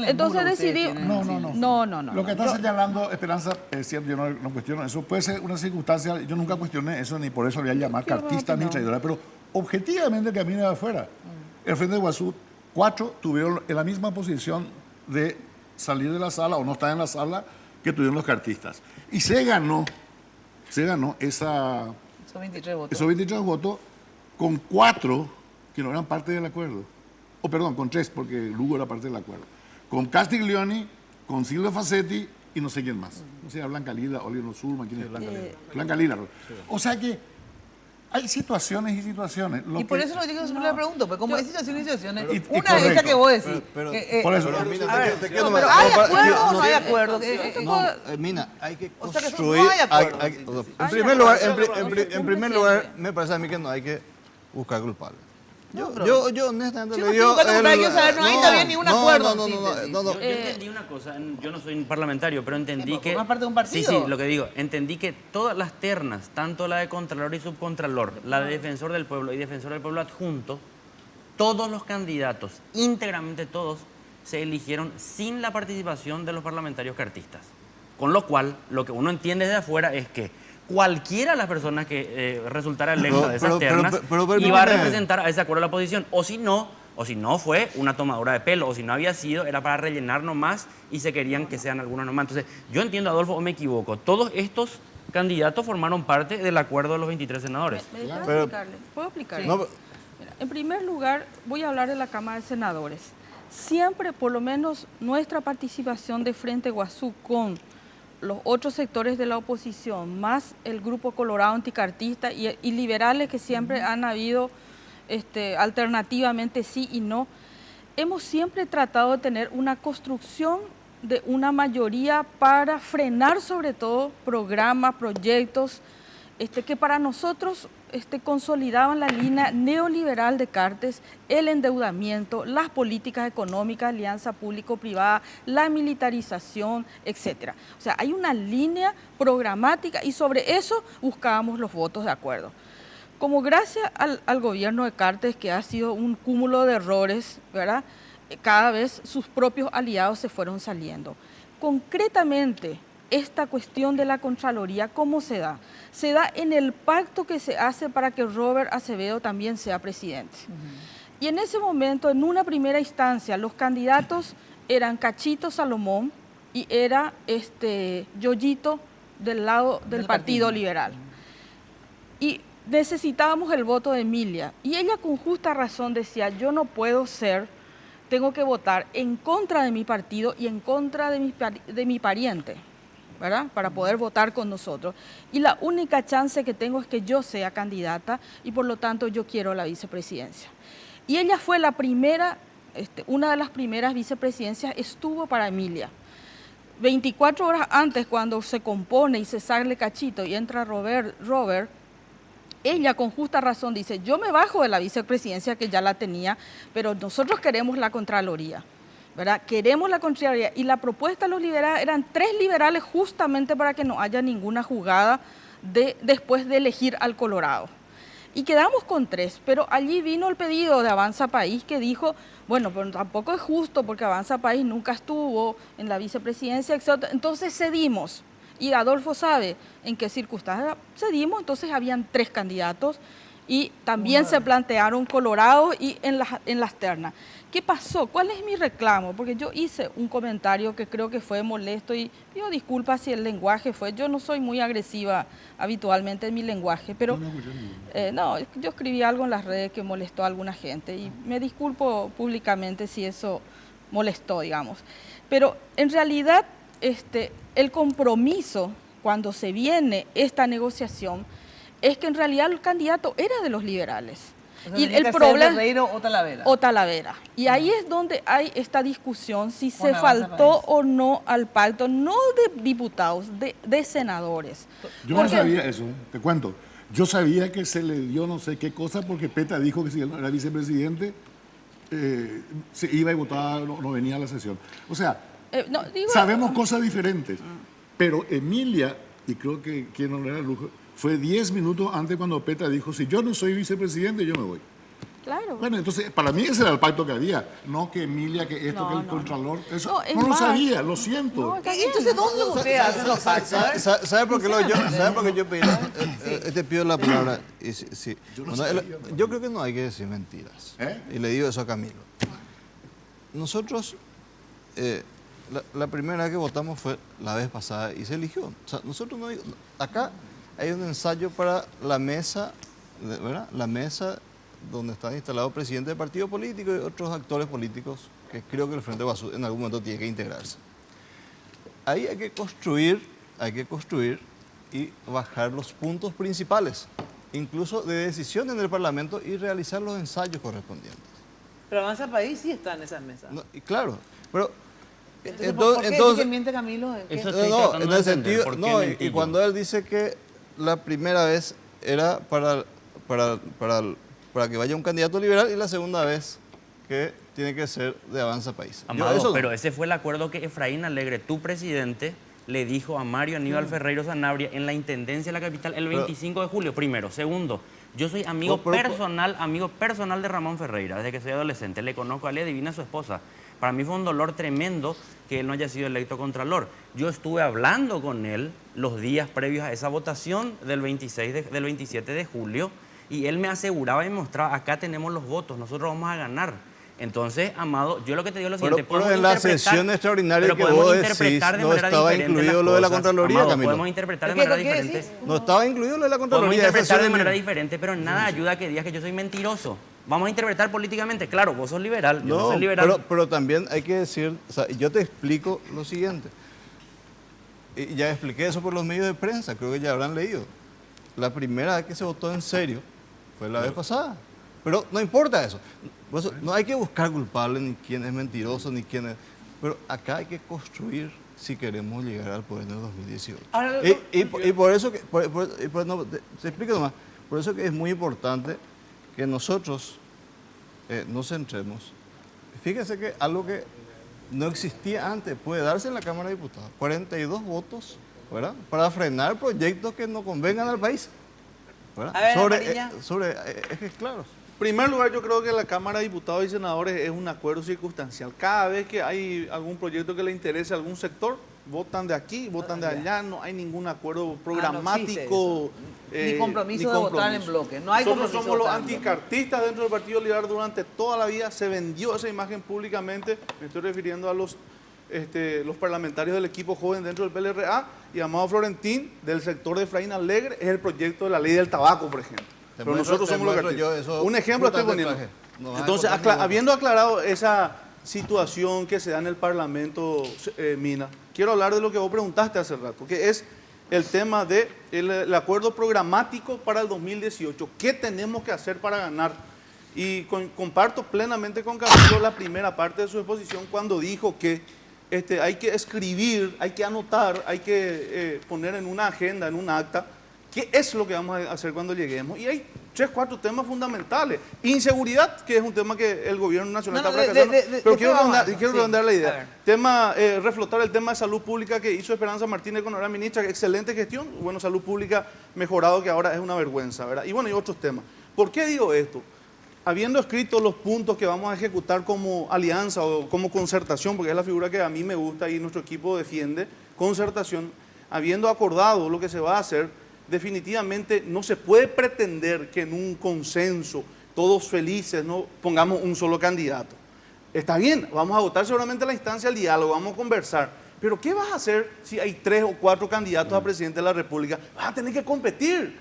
entonces decidí... No. Lo que está señalando Esperanza, es cierto, yo no cuestiono eso, puede ser una circunstancia, yo nunca cuestioné eso, ni por eso le voy a llamar cartista ni traidora, pero objetivamente que a mí me da afuera. El Frente de Guasú, 4 tuvieron en la misma posición de salir de la sala o no estar en la sala que tuvieron los cartistas. Y se ganó esos 23 votos con 4 que no eran parte del acuerdo. O perdón, con 3, porque Lugo era parte del acuerdo. Con Castiglioni, con Silvio Facetti y no sé quién más. No sé, Blanca Lila, Oliver Zulma, ¿quién es? Blanca Lila. O sea que hay situaciones y situaciones. Y por eso lo digo, siempre le pregunto, porque como hay situaciones y situaciones, una de estas que vos decís. Por eso. Pero ¿hay acuerdo o no hay acuerdo? Mina, hay que construir. O sea, que no hay acuerdo. En primer lugar, me parece a mí que no hay que buscar culpables. Yo honestamente le digo... No hay todavía ni un acuerdo. No. Yo entendí una cosa, yo no soy un parlamentario, pero entendí que... ¿Formas parte de un partido? Sí, lo que digo, entendí que todas las ternas, tanto la de Contralor y Subcontralor, la de Defensor del Pueblo y Defensor del Pueblo adjunto, todos los candidatos, íntegramente todos, se eligieron sin la participación de los parlamentarios cartistas. Con lo cual, lo que uno entiende desde afuera es que cualquiera de las personas que resultara electa de esas ternas iba a representar a ese acuerdo de la oposición. O si no fue una tomadura de pelo, o si no había sido, era para rellenar nomás y se querían que sean algunos nomás. Entonces, yo entiendo, Adolfo, o me equivoco, todos estos candidatos formaron parte del acuerdo de los 23 senadores. ¿Puedo explicarle? No, mira, en primer lugar, voy a hablar de la Cámara de Senadores. Siempre, por lo menos, nuestra participación de Frente Guasú con los otros sectores de la oposición, más el Grupo Colorado Anticartista y liberales que siempre han habido alternativamente sí y no, hemos siempre tratado de tener una construcción de una mayoría para frenar sobre todo programas, proyectos que para nosotros consolidaban la línea neoliberal de Cartes, el endeudamiento, las políticas económicas, alianza público-privada, la militarización, etc. O sea, hay una línea programática y sobre eso buscábamos los votos de acuerdo. Como gracias al gobierno de Cartes, que ha sido un cúmulo de errores, ¿verdad? Cada vez sus propios aliados se fueron saliendo. Concretamente, esta cuestión de la Contraloría, ¿cómo se da? Se da en el pacto que se hace para que Robert Acevedo también sea presidente. Y en ese momento, en una primera instancia, los candidatos eran Cachito Salomón y era Yoyito del lado del Partido Liberal. Y necesitábamos el voto de Emilia. Y ella con justa razón decía, yo no puedo tengo que votar en contra de mi partido y en contra de mi pariente, ¿verdad? Para poder votar con nosotros. Y la única chance que tengo es que yo sea candidata y por lo tanto yo quiero la vicepresidencia. Y ella fue la primera, una de las primeras vicepresidencias estuvo para Emilia. 24 horas antes, cuando se compone y se sale Cachito y entra Robert, ella con justa razón dice, yo me bajo de la vicepresidencia que ya la tenía, pero nosotros queremos la Contraloría, ¿verdad? Queremos la Contraloría. Y la propuesta de los liberales, eran 3 liberales justamente para que no haya ninguna jugada después de elegir al Colorado. Y quedamos con 3, pero allí vino el pedido de Avanza País que dijo, bueno, pero tampoco es justo porque Avanza País nunca estuvo en la vicepresidencia, etc. Entonces cedimos. Y Adolfo sabe en qué circunstancias cedimos, entonces habían 3 candidatos y también se plantearon Colorado y en las ternas. ¿Qué pasó? ¿Cuál es mi reclamo? Porque yo hice un comentario que creo que fue molesto y pido disculpas si el lenguaje yo no soy muy agresiva habitualmente en mi lenguaje, pero no, yo escribí algo en las redes que molestó a alguna gente y me disculpo públicamente si eso molestó, digamos. Pero en realidad el compromiso cuando se viene esta negociación es que en realidad el candidato era de los liberales. O sea, y el problema Ferreiro o Talavera. O Talavera. Y ahí es donde hay esta discusión si se faltó o no al pacto, no de diputados, de senadores. Yo no sabía eso, te cuento. Yo sabía que se le dio no sé qué cosa porque Peta dijo que si él era vicepresidente se iba y votaba, no venía a la sesión. O sea, sabemos cosas diferentes. Pero Emilia, y creo que quien no era lujo, fue 10 minutos antes cuando Peta dijo, si yo no soy vicepresidente, yo me voy. Claro. Bueno, entonces, para mí ese era el pacto que había. No que Emilia, que esto, que el Contralor. Eso no lo sabía, lo siento. Entonces, ¿dónde usted hace los pactos? ¿Sabe por qué yo pido la palabra? Yo creo que no hay que decir mentiras. Y le digo eso a Camilo. Nosotros... La primera vez que votamos fue la vez pasada y se eligió. O sea, nosotros no... Acá hay un ensayo para la mesa, ¿verdad? La mesa donde están instalados presidentes de partidos políticos y otros actores políticos que creo que el Frente Guasú en algún momento tiene que integrarse. Ahí hay que construir y bajar los puntos principales, incluso de decisión en el Parlamento y realizar los ensayos correspondientes. Pero Avanza País sí está en esas mesas. No, y claro, pero... ¿Por qué miente Camilo? No, en el sentido, y cuando él dice que la primera vez era para que vaya un candidato liberal y la segunda vez que tiene que ser de Avanza País. Amado, pero ese fue el acuerdo que Efraín Alegre, tu presidente, le dijo a Mario Aníbal Ferreiro Sanabria en la Intendencia de la Capital el 25 de julio, primero. Segundo, yo soy amigo personal de Ramón Ferreira, desde que soy adolescente. Le conozco a él y adivina a su esposa. Para mí fue un dolor tremendo que él no haya sido electo Contralor. Yo estuve hablando con él los días previos a esa votación del 27 de julio y él me aseguraba y me mostraba, acá tenemos los votos, nosotros vamos a ganar. Entonces, Amado, yo lo que te digo es lo siguiente. Pero en la sesión extraordinaria que vos decís, no estaba incluido lo de la Contraloría, Camilo. Podemos interpretar de manera diferente. No estaba incluido lo de la Contraloría. Podemos interpretar de manera diferente, pero nada ayuda a que digas que yo soy mentiroso. Vamos a interpretar políticamente. Claro, vos sos liberal, yo no soy liberal. Pero también hay que decir, o sea, yo te explico lo siguiente. Y ya expliqué eso por los medios de prensa, creo que ya habrán leído. La primera vez que se votó en serio fue la vez pasada. Pero no importa eso. No hay que buscar culpables, ni quién es mentiroso, ni quién es... Pero acá hay que construir si queremos llegar al poder en el 2018. Y por eso que... Se explica nomás. Por eso que es muy importante que nosotros nos centremos. Fíjense que algo que no existía antes puede darse en la Cámara de Diputados. 42 votos, ¿verdad? Para frenar proyectos que no convengan al país. Sobre ejes claros. En primer lugar, yo creo que la Cámara de Diputados y Senadores es un acuerdo circunstancial. Cada vez que hay algún proyecto que le interese a algún sector, votan de aquí, votan de allá, no hay ningún acuerdo programático. Ni compromiso de votar en bloque. No hay Nosotros compromiso somos los de votar en bloque. anticartistas dentro del Partido Liberal durante toda la vida. Se vendió esa imagen públicamente. Me estoy refiriendo a los parlamentarios del equipo joven dentro del PLRA. Y Amado Florentín, del sector de Efraín Alegre, es el proyecto de la ley del tabaco, por ejemplo. Pero nosotros somos los que... Un ejemplo estoy poniendo. Entonces, habiendo aclarado esa situación que se da en el Parlamento, Mina, quiero hablar de lo que vos preguntaste hace rato, que es el tema del acuerdo programático para el 2018. ¿Qué tenemos que hacer para ganar? Y comparto plenamente con Camilo la primera parte de su exposición cuando dijo que hay que escribir, hay que anotar, hay que poner en una agenda, en un acta, qué es lo que vamos a hacer cuando lleguemos. Y hay 3, 4 temas fundamentales. Inseguridad, que es un tema que el gobierno nacional está fracasando. Pero quiero redondear la idea. Reflotar el tema de salud pública que hizo Esperanza Martínez cuando era ministra. Excelente gestión. Bueno, salud pública mejorado, que ahora es una vergüenza, ¿verdad? Y bueno, y otros temas. ¿Por qué digo esto? Habiendo escrito los puntos que vamos a ejecutar como alianza o como concertación, porque es la figura que a mí me gusta y nuestro equipo defiende, concertación, habiendo acordado lo que se va a hacer, definitivamente no se puede pretender que en un consenso, todos felices, no pongamos un solo candidato. Está bien, vamos a votar seguramente la instancia del diálogo, vamos a conversar, pero ¿qué vas a hacer si hay 3 o 4 candidatos a presidente de la República? Vas a tener que competir,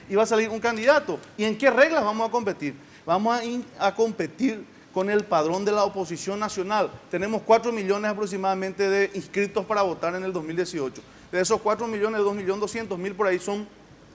y va a salir un candidato. ¿Y en qué reglas vamos a competir? Vamos a competir con el padrón de la oposición nacional. Tenemos 4 millones aproximadamente de inscritos para votar en el 2018. De esos 4 millones, 2.200.000 por ahí son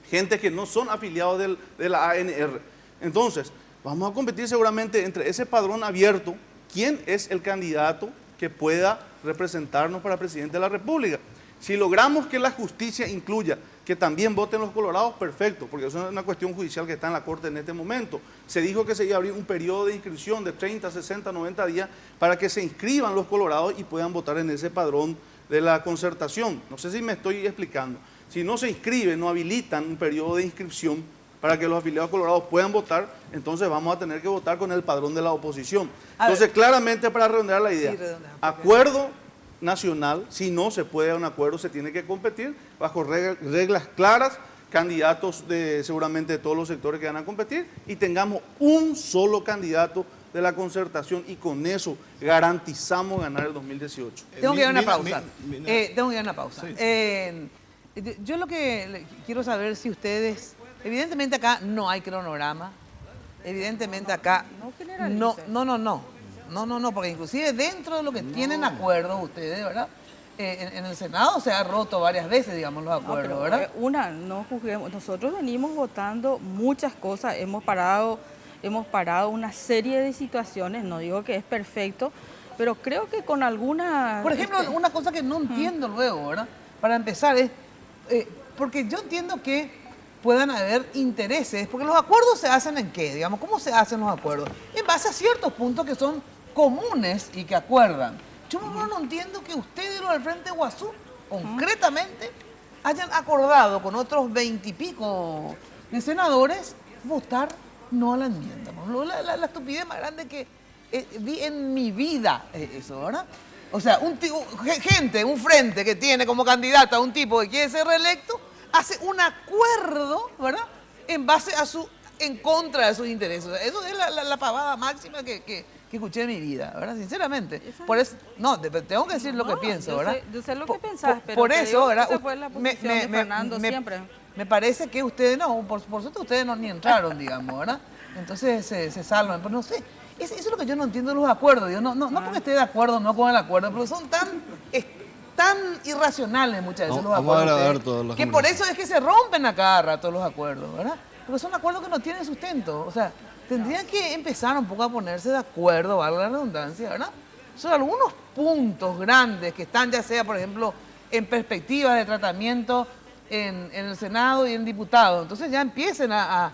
gente que no son afiliados de la ANR. Entonces, vamos a competir seguramente entre ese padrón abierto, quién es el candidato que pueda representarnos para presidente de la República. Si logramos que la justicia incluya que también voten los colorados, perfecto, porque eso es una cuestión judicial que está en la Corte en este momento. Se dijo que se iba a abrir un periodo de inscripción de 30, 60, 90 días para que se inscriban los colorados y puedan votar en ese padrón de la concertación. No sé si me estoy explicando. Si no se inscriben, no habilitan un periodo de inscripción para que los afiliados colorados puedan votar, entonces vamos a tener que votar con el padrón de la oposición. Entonces, claramente, para redondear la idea, acuerdo nacional, si no se puede a un acuerdo, se tiene que competir bajo reglas claras, candidatos seguramente de todos los sectores que van a competir, y tengamos un solo candidato de la concertación, y con eso garantizamos ganar el 2018. Tengo que ir a una pausa. Tengo que ir a una pausa. Sí. Yo lo que quiero saber si ustedes... Evidentemente acá no hay cronograma. Evidentemente acá... No, porque inclusive dentro de lo que tienen acuerdos ustedes, ¿verdad? En el Senado se ha roto varias veces, digamos, los acuerdos, ¿verdad? No juzguemos. Nosotros venimos votando muchas cosas, hemos parado una serie de situaciones, no digo que es perfecto, pero creo que con alguna... Por ejemplo, una cosa que no entiendo luego, ¿verdad? Para empezar es, porque yo entiendo que puedan haber intereses, porque los acuerdos se hacen ¿en qué? Digamos, ¿cómo se hacen los acuerdos? En base a ciertos puntos que son comunes y que acuerdan. Yo no entiendo que ustedes, los del Frente Guazú, concretamente, hayan acordado con otros 20 y pico de senadores votar no a la enmienda. La estupidez más grande que vi en mi vida eso, ¿verdad? O sea, un frente que tiene como candidato a un tipo que quiere ser reelecto, hace un acuerdo, ¿verdad?, en contra de sus intereses. Eso es la pavada máxima que escuché en mi vida, ¿verdad? Sinceramente. Por eso, tengo que decir lo que pienso, ¿verdad? Yo sé lo que pensás, pero por eso, ¿verdad? Esa fue la posición de Fernando siempre. Me parece que ustedes por suerte ustedes no ni entraron, digamos, ¿verdad? Entonces se salvan, pero no sé. Eso es lo que yo no entiendo de los acuerdos. No porque esté de acuerdo o no con el acuerdo, pero son tan irracionales muchas veces los acuerdos. Que por eso es que se rompen a cada rato los acuerdos, ¿verdad? Porque son acuerdos que no tienen sustento. O sea, tendrían que empezar un poco a ponerse de acuerdo, valga la redundancia, ¿verdad? Son algunos puntos grandes que están, ya sea, por ejemplo, en perspectivas de tratamiento en el Senado y en diputados. Entonces ya empiecen a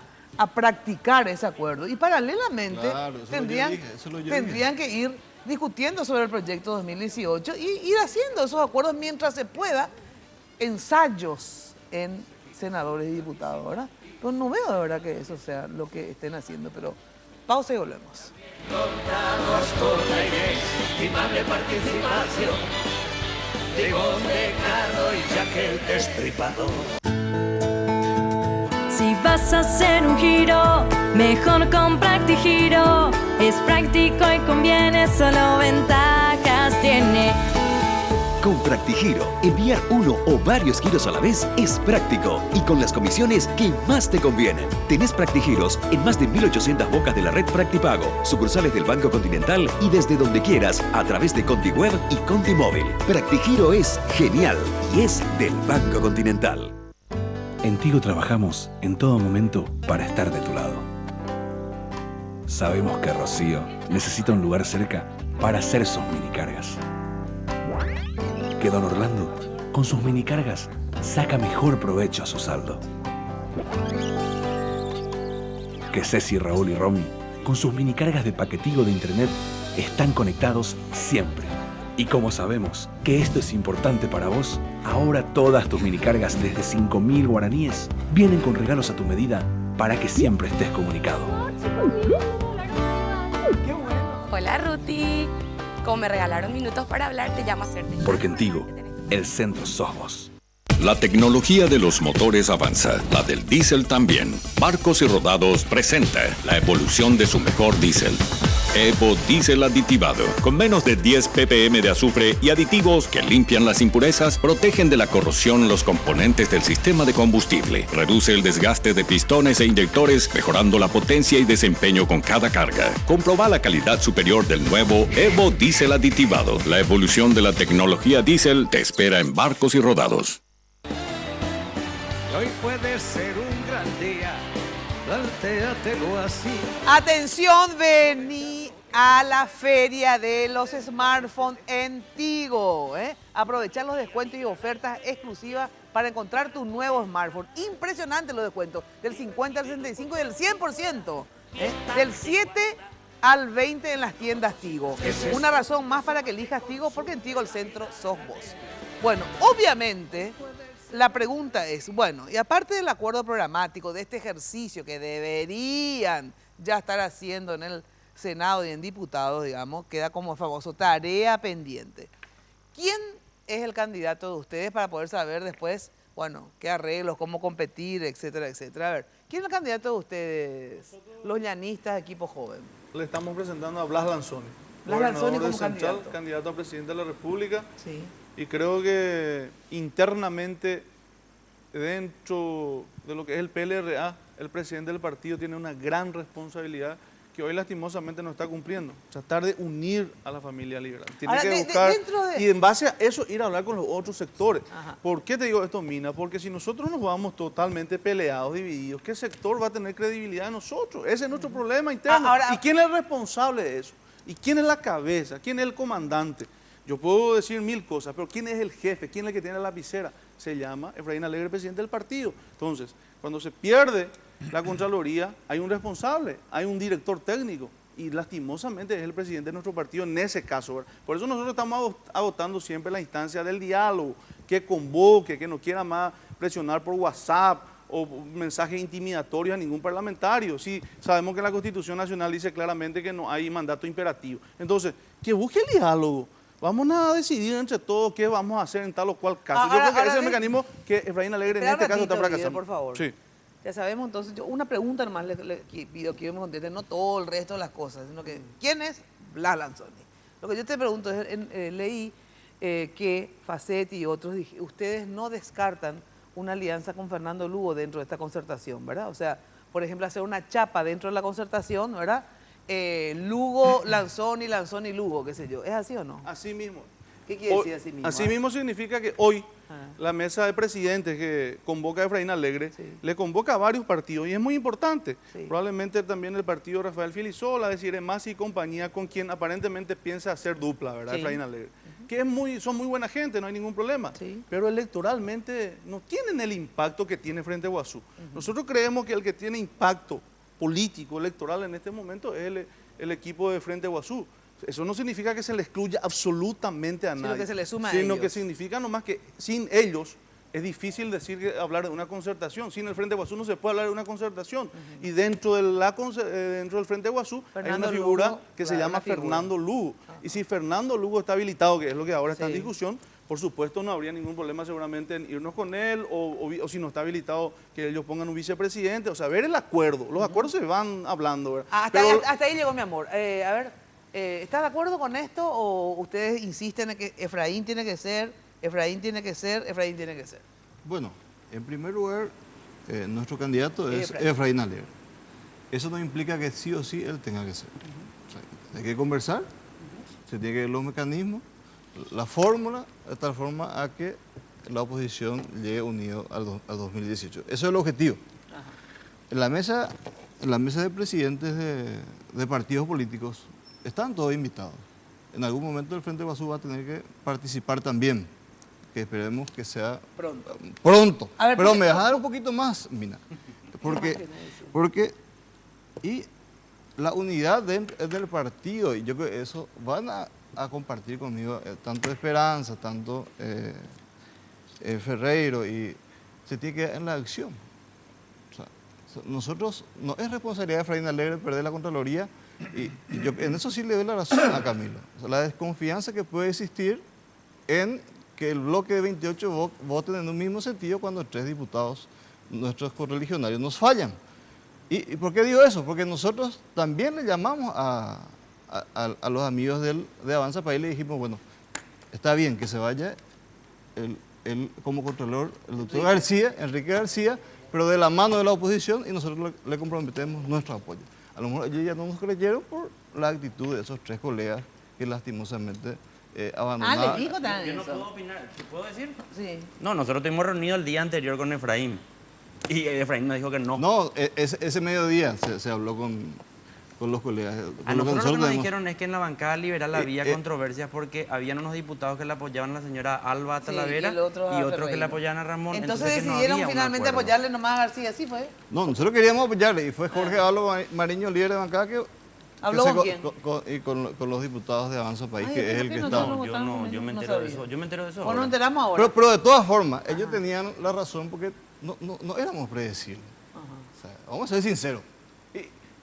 practicar ese acuerdo. Y paralelamente tendrían que ir discutiendo sobre el proyecto 2018 y ir haciendo esos acuerdos mientras se pueda, ensayos en senadores y diputados, ¿verdad? Pero no veo de verdad que eso sea lo que estén haciendo, pero pausa y volvemos. Contamos con la participación. Ligón de Cardo y Jack el Destripador. Si vas a hacer un giro, mejor con PractiGiro. Es práctico y conviene, solo ventajas tiene. Con PractiGiro, enviar uno o varios giros a la vez es práctico y con las comisiones que más te convienen. Tenés PractiGiros en más de 1.800 bocas de la red Practipago, sucursales del Banco Continental y desde donde quieras a través de ContiWeb y ContiMóvil. PractiGiro es genial y es del Banco Continental. En Tigo trabajamos en todo momento para estar de tu lado. Sabemos que Rocío necesita un lugar cerca para hacer sus minicargas. Que Don Orlando, con sus minicargas, saca mejor provecho a su saldo. Que Ceci, Raúl y Romy, con sus minicargas de paquetigo de internet, están conectados siempre. Y como sabemos que esto es importante para vos, ahora todas tus minicargas desde 5.000 guaraníes vienen con regalos a tu medida para que siempre estés comunicado. Hola Ruti, como me regalaron minutos para hablar, te llamo a hacerte. Porque en Tigo, el centro sos vos. La tecnología de los motores avanza, la del diésel también. Barcos y Rodados presenta la evolución de su mejor diésel. Evo Diésel Aditivado, con menos de 10 ppm de azufre y aditivos que limpian las impurezas, protegen de la corrosión los componentes del sistema de combustible, reduce el desgaste de pistones e inyectores, mejorando la potencia y desempeño con cada carga. Comproba la calidad superior del nuevo Evo Diésel Aditivado. La evolución de la tecnología diésel te espera en Barcos y Rodados. Hoy puede ser un gran día, plantéatelo así. Atención, vení a la feria de los smartphones en Tigo. Aprovechar los descuentos y ofertas exclusivas para encontrar tu nuevo smartphone. Impresionante los descuentos, del 50 al 65 y del 100%. Del 7 al 20 en las tiendas Tigo. Una razón más para que elijas Tigo, porque en Tigo el centro sos vos. Bueno, obviamente la pregunta es, bueno, y aparte del acuerdo programático, de este ejercicio que deberían ya estar haciendo en el Senado y en diputados, digamos, queda como famoso tarea pendiente. ¿Quién es el candidato de ustedes para poder saber después, bueno, qué arreglos, cómo competir, etcétera, etcétera? A ver, ¿quién es el candidato de ustedes, los llanistas, equipo joven? Le estamos presentando a Blas Lanzoni. Blas Lanzoni como candidato. Candidato a presidente de la República. Sí. Y creo que internamente, dentro de lo que es el PLRA, el presidente del partido tiene una gran responsabilidad que hoy lastimosamente no está cumpliendo. Tratar de unir a la familia liberal. Tiene que buscar, y en base a eso ir a hablar con los otros sectores. Ajá. ¿Por qué te digo esto, Mina? Porque si nosotros nos vamos totalmente peleados, divididos, ¿qué sector va a tener credibilidad de nosotros? Ese es nuestro problema interno. ¿Y quién es el responsable de eso? ¿Y quién es la cabeza? ¿Quién es el comandante? Yo puedo decir mil cosas, pero ¿quién es el jefe? ¿Quién es el que tiene la lapicera? Se llama Efraín Alegre, presidente del partido. Entonces, cuando se pierde la Contraloría, hay un responsable, hay un director técnico, y lastimosamente es el presidente de nuestro partido en ese caso, ¿verdad? Por eso nosotros estamos agotando siempre la instancia del diálogo, que convoque, que no quiera más presionar por WhatsApp o mensajes intimidatorios a ningún parlamentario. Sí, sabemos que la Constitución Nacional dice claramente que no hay mandato imperativo. Entonces, que busque el diálogo. Vamos a decidir entre todos qué vamos a hacer en tal o cual caso. Yo creo que ese es el mecanismo que Efraín Alegre en este caso está fracasando. Por favor. Sí. Ya sabemos, entonces, una pregunta nomás le pido que yo me conteste, no todo el resto de las cosas, sino que, ¿quién es Blas Lanzoni? Lo que yo te pregunto es, leí que Facchetti y otros, ustedes no descartan una alianza con Fernando Lugo dentro de esta concertación, ¿verdad? O sea, por ejemplo, hacer una chapa dentro de la concertación, ¿verdad? Lugo, Lanzoni, Lanzoni, Lugo, qué sé yo. ¿Es así o no? Así mismo. ¿Qué quiere decir así mismo? Así mismo significa que hoy la mesa de presidentes que convoca a Efraín Alegre le convoca a varios partidos y es muy importante. Probablemente también el partido Rafael Filisola, decir, Masi y compañía, con quien aparentemente piensa hacer dupla, ¿verdad? Efraín Alegre. Que son muy buena gente, no hay ningún problema. Pero electoralmente no tienen el impacto que tiene Frente Guazú. Nosotros creemos que el que tiene impacto político, electoral en este momento es el equipo de Frente Guazú. Eso no significa que se le excluya absolutamente a nadie. Sino que se le suma a ellos. Sino que significa nomás que sin ellos es difícil hablar de una concertación. Sin el Frente Guazú no se puede hablar de una concertación. Y dentro del Frente Guazú hay una figura que se llama Fernando Lugo. Y si Fernando Lugo está habilitado, que es lo que ahora está en discusión, por supuesto no habría ningún problema seguramente en irnos con él o si no está habilitado que ellos pongan un vicepresidente, o sea, ver el acuerdo. Los acuerdos se van hablando, ¿verdad? Hasta ahí llegó mi amor. A ver, ¿está de acuerdo con esto o ustedes insisten en que Efraín tiene que ser, Efraín tiene que ser, Efraín tiene que ser? Bueno, en primer lugar, nuestro candidato es Efraín Alegre. Eso no implica que sí o sí él tenga que ser. O sea, hay que conversar, se tiene que ver los mecanismos, la fórmula, de tal forma a que la oposición llegue unido al 2018. Eso es el objetivo. En la mesa de presidentes de partidos políticos están todos invitados. En algún momento el Frente Guasú va a tener que participar también, que esperemos que sea pronto. A ver, pero me vas a dar un poquito más, Mina, porque y la unidad del partido, y yo creo que eso van a compartir conmigo, tanto Esperanza, tanto Ferreiro, y se tiene que dar en la acción. O sea, nosotros, no es responsabilidad de Efraín Alegre perder la Contraloría, y yo en eso sí le doy la razón a Camilo. O sea, la desconfianza que puede existir en que el bloque de 28 voten en un mismo sentido cuando 3 diputados, nuestros correligionarios, nos fallan. ¿Y por qué digo eso? Porque nosotros también le llamamos a los amigos de Avanza País y le dijimos, bueno, está bien que se vaya el como controlador, el doctor García, Enrique García, pero de la mano de la oposición, y nosotros le comprometemos nuestro apoyo. A lo mejor ellos ya no nos creyeron por la actitud de esos 3 colegas que lastimosamente abandonaron. ¿Le dijo también yo no puedo opinar, ¿puedo decir? Sí. No, nosotros estuvimos reunidos el día anterior con Efraín. Y Efraín nos dijo que no. No, ese mediodía se habló con los colegas. A nosotros lo que nos dijeron es que en la bancada liberal había controversias porque habían unos diputados que le apoyaban a la señora Alba Talavera y otros que le apoyaban a Ramón. Entonces decidieron no finalmente apoyarle nomás a García, ¿sí fue? No, nosotros queríamos apoyarle y fue Jorge Álvaro Mariño, líder de bancada, que ¿habló con quién? Con los diputados de Avanza País, que es el que está. Yo me entero de eso. Yo me entero de eso. ¿O nos enteramos ahora? Pero de todas formas, ellos tenían la razón porque no éramos predecibles. O sea, vamos a ser sinceros.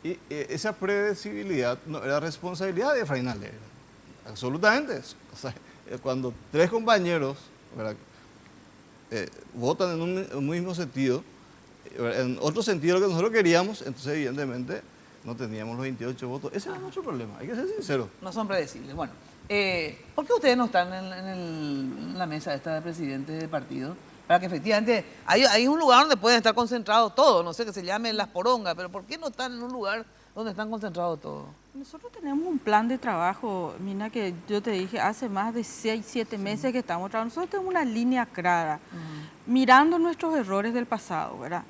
Y esa predecibilidad no era responsabilidad de Efraín Alegre. Absolutamente eso. O sea, cuando 3 compañeros, ¿verdad?, votan en un mismo sentido, en otro sentido de lo que nosotros queríamos, entonces evidentemente no teníamos los 28 votos. Ese era nuestro problema, hay que ser sinceros. No son predecibles. Bueno, ¿por qué ustedes no están en la mesa esta de presidentes de partido? Para que efectivamente, hay un lugar donde pueden estar concentrados todos, no sé, que se llame Las Porongas, pero ¿por qué no están en un lugar donde están concentrados todos? Nosotros tenemos un plan de trabajo, Mina, que yo te dije, hace más de 6, 7 meses que estamos trabajando. Nosotros tenemos una línea clara, mirando nuestros errores del pasado, ¿verdad?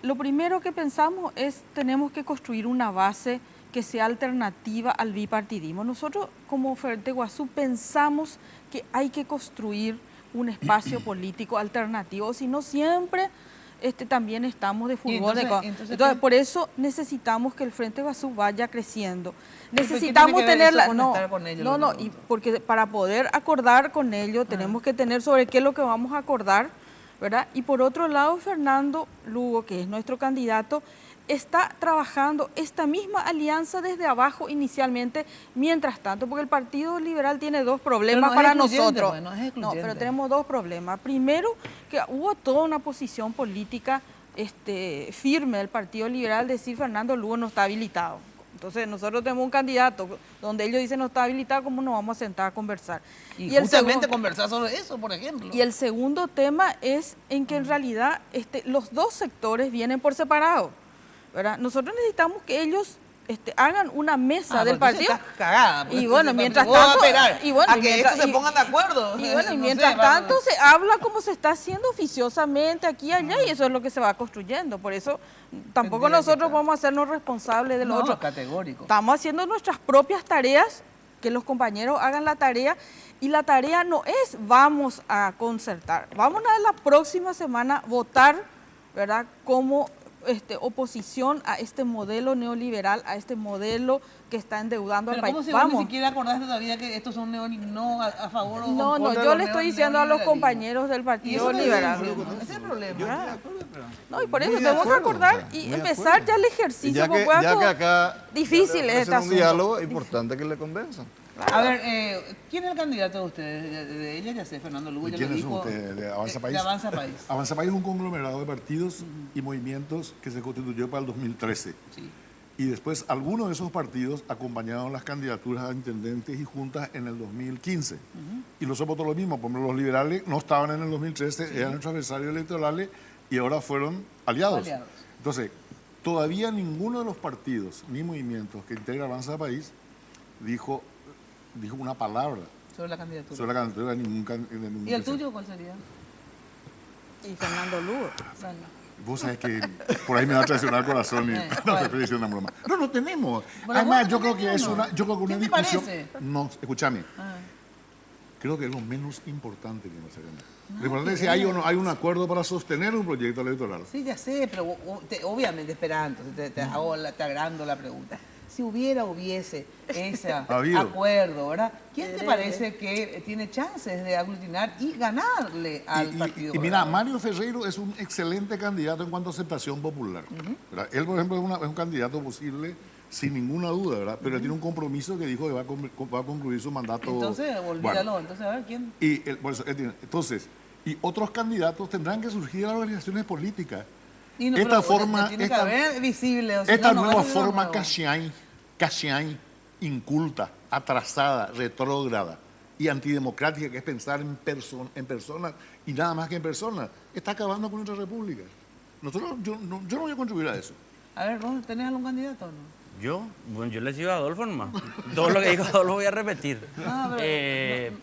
Lo primero que pensamos es, tenemos que construir una base que sea alternativa al bipartidismo. Nosotros, como Frente Guasú, pensamos que hay que construir un espacio político alternativo, si no siempre también estamos de fútbol. Entonces, por eso necesitamos que el Frente Guasú vaya creciendo. Necesitamos tenerla, y porque para poder acordar con ellos tenemos que tener sobre qué es lo que vamos a acordar, ¿verdad? Y por otro lado, Fernando Lugo, que es nuestro candidato, está trabajando esta misma alianza desde abajo inicialmente, mientras tanto, porque el Partido Liberal tiene 2 problemas para nosotros. No, pero tenemos 2 problemas. Primero, que hubo toda una posición política firme del Partido Liberal, decir Fernando Lugo no está habilitado. Entonces nosotros tenemos un candidato donde ellos dicen no está habilitado, ¿cómo nos vamos a sentar a conversar? Y justamente conversar sobre eso, por ejemplo. Y el segundo tema es en que en realidad los 2 sectores vienen por separado, ¿verdad? Nosotros necesitamos que ellos hagan una mesa del partido. Cagada, y bueno, mientras tanto, se pongan de acuerdo. Y bueno, mientras tanto se habla como se está haciendo oficiosamente aquí y allá, y eso es lo que se va construyendo. Por eso tampoco nosotros vamos a hacernos responsables de lo otro. Categórico. Estamos haciendo nuestras propias tareas, que los compañeros hagan la tarea, y la tarea no es vamos a concertar. Vamos a la próxima semana votar, ¿verdad?, como oposición a este modelo neoliberal, a este modelo que está endeudando al país. ¿Cómo vos ni siquiera acordaste todavía que estos son no a favor o No, yo le estoy diciendo a los compañeros del Partido Liberal. Ese es el problema. No, y por eso tenemos que acordar y empezar ya el ejercicio. Ya que acá difícil es un diálogo importante que le convenzan. A ver, ¿quién es el candidato de ustedes? De ella ya sé, Fernando Lugo. ¿Quiénes son ustedes? ¿De Avanza País? De Avanza País. Avanza País es un conglomerado de partidos y movimientos que se constituyó para el 2013. Sí. Y después algunos de esos partidos acompañaron las candidaturas a intendentes y juntas en el 2015. Y nosotros lo mismo, por ejemplo, los liberales no estaban en el 2013, eran nuestros adversarios electorales y ahora fueron aliados. Entonces, todavía ninguno de los partidos ni movimientos que integra Avanza País dijo una palabra sobre la candidatura. Sobre la candidatura de ningún ¿Y el tuyo cuál sería? Y Fernando Lugo. Vos sabés que por ahí me va a traicionar el corazón y no te estoy diciendo una broma. No tenemos. Además, yo creo que es una discusión. No, escúchame. Creo que es lo menos importante que nos haremos. Lo importante es si hay un acuerdo para sostener un proyecto electoral. Sí, ya sé, pero obviamente esperando, te agrando la pregunta. Si hubiese ese acuerdo, ¿verdad? ¿Quién te parece que tiene chances de aglutinar y ganarle al partido? Y mira, Mario Ferreiro es un excelente candidato en cuanto a aceptación popular. Él, por ejemplo, es un candidato posible sin ninguna duda, ¿verdad? Pero él tiene un compromiso que dijo que va a concluir su mandato. Entonces, olvídalo. Entonces, a ver, ¿quién? Y otros candidatos tendrán que surgir de las organizaciones políticas. Y no, esta forma, tiene que haber visible. O sea, esta nueva forma Casián, inculta, atrasada, retrógrada y antidemocrática, que es pensar en personas y nada más que en personas, está acabando con nuestra república. Yo no voy a contribuir a eso. A ver, ¿vos tenés algún candidato o no? Bueno, yo le sigo a Adolfo nomás. Todo lo que dijo Adolfo voy a repetir.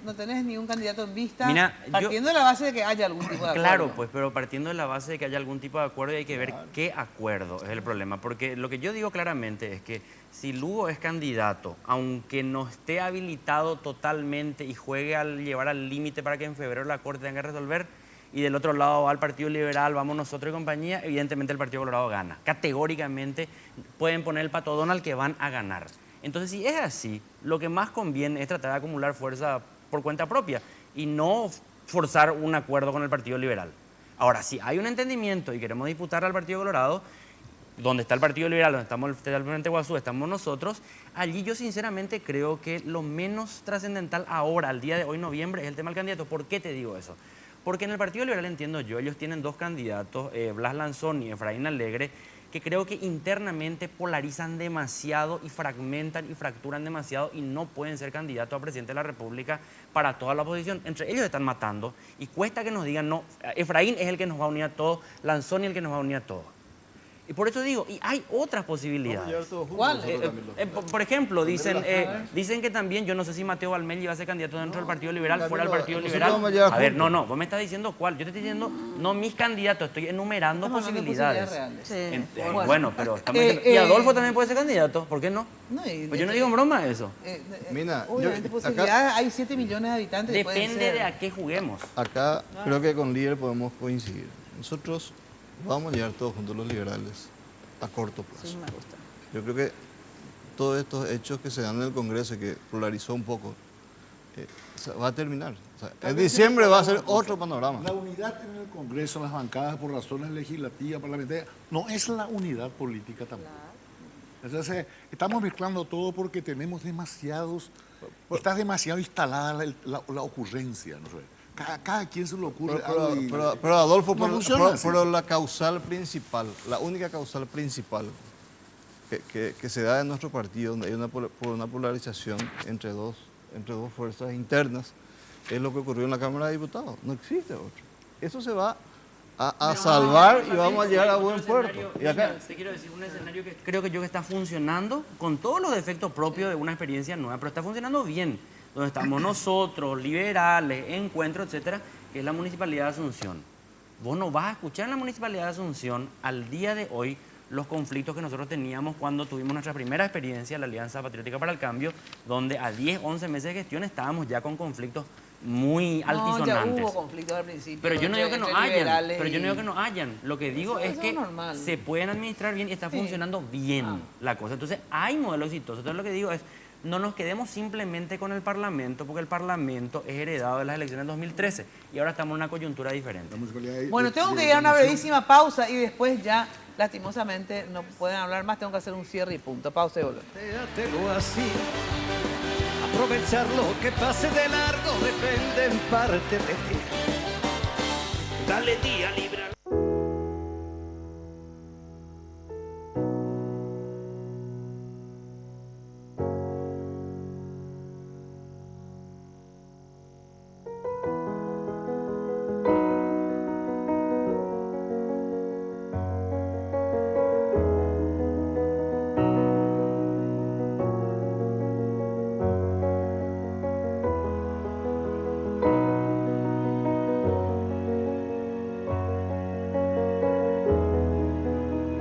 No tenés ningún candidato en vista, partiendo de la base de que haya algún tipo de acuerdo. Claro, pues, pero partiendo de la base de que haya algún tipo de acuerdo y hay que ver qué acuerdo es el problema. Porque lo que yo digo claramente es que si Lugo es candidato, aunque no esté habilitado totalmente y juegue al llevar al límite para que en febrero la Corte tenga que resolver, y del otro lado va el Partido Liberal, vamos nosotros y compañía, evidentemente el Partido Colorado gana. Categóricamente pueden poner el pato Donald que van a ganar. Entonces, si es así, lo que más conviene es tratar de acumular fuerza por cuenta propia y no forzar un acuerdo con el Partido Liberal. Ahora, si hay un entendimiento y queremos disputar al Partido Colorado, donde está el Partido Liberal, donde estamos el Frente Guazú, estamos nosotros, allí yo sinceramente creo que lo menos trascendental ahora, al día de hoy, noviembre, es el tema del candidato. ¿Por qué te digo eso? Porque en el Partido Liberal, entiendo yo, ellos tienen dos candidatos, Blas Lanzón y Efraín Alegre, que creo que internamente polarizan demasiado y fragmentan y fracturan demasiado y no pueden ser candidatos a presidente de la República para toda la oposición. Entre ellos están matando y cuesta que nos digan, no, Efraín es el que nos va a unir a todos, Lanzón es el que nos va a unir a todos. Y por eso digo, y hay otras posibilidades. ¿Cuál? Por ejemplo, dicen que también, yo no sé si Mateo Valmel iba a ser candidato dentro del Partido Liberal, fuera del Partido Liberal. A ver, no, vos me estás diciendo cuál. Yo te estoy diciendo, no mis candidatos, estoy enumerando posibilidades. Bueno, pero estamos diciendo, y Adolfo también puede ser candidato, ¿por qué no? Pues yo no digo en broma eso. Mira, hay 7 millones de habitantes. Depende de a qué juguemos. Acá creo que con líder podemos coincidir. Nosotros vamos a llegar todos juntos los liberales a corto plazo. Sí, me gusta. Yo creo que todos estos hechos que se dan en el Congreso, que polarizó un poco, va a terminar. O sea, en diciembre va a ser otro panorama. La unidad en el Congreso, en las bancadas, por razones legislativas, parlamentarias, no es la unidad política tampoco. Entonces, estamos mezclando todo porque tenemos está demasiado instalada la ocurrencia, no sé. Cada quien se le ocurre algo. Pero Adolfo, pero la causal principal, la única causal principal que se da en nuestro partido, donde hay una polarización entre dos fuerzas internas, es lo que ocurrió en la Cámara de Diputados. No existe otro. Eso se va a salvar y vamos a llegar a buen puerto. Y acá, te quiero decir un escenario que creo que está funcionando con todos los defectos propios de una experiencia nueva, pero está funcionando bien. Donde estamos nosotros, liberales, encuentros, etcétera, que es la Municipalidad de Asunción. Vos no vas a escuchar en la Municipalidad de Asunción al día de hoy los conflictos que nosotros teníamos cuando tuvimos nuestra primera experiencia, la Alianza Patriótica para el Cambio, donde a 10, 11 meses de gestión estábamos ya con conflictos muy altisonantes. Ya hubo conflictos al principio. Pero yo no digo que no hayan. Lo que digo es que se pueden administrar bien y está funcionando bien la cosa. Entonces hay modelos exitosos. Entonces lo que digo es, no nos quedemos simplemente con el Parlamento, porque el Parlamento es heredado de las elecciones del 2013 y ahora estamos en una coyuntura diferente. Bueno, tengo que ir a una brevísima pausa y después ya, lastimosamente, no pueden hablar más, tengo que hacer un cierre y punto. Pausa y volvemos. Aprovechar lo que pase de largo depende en parte de ti. Dale día libre.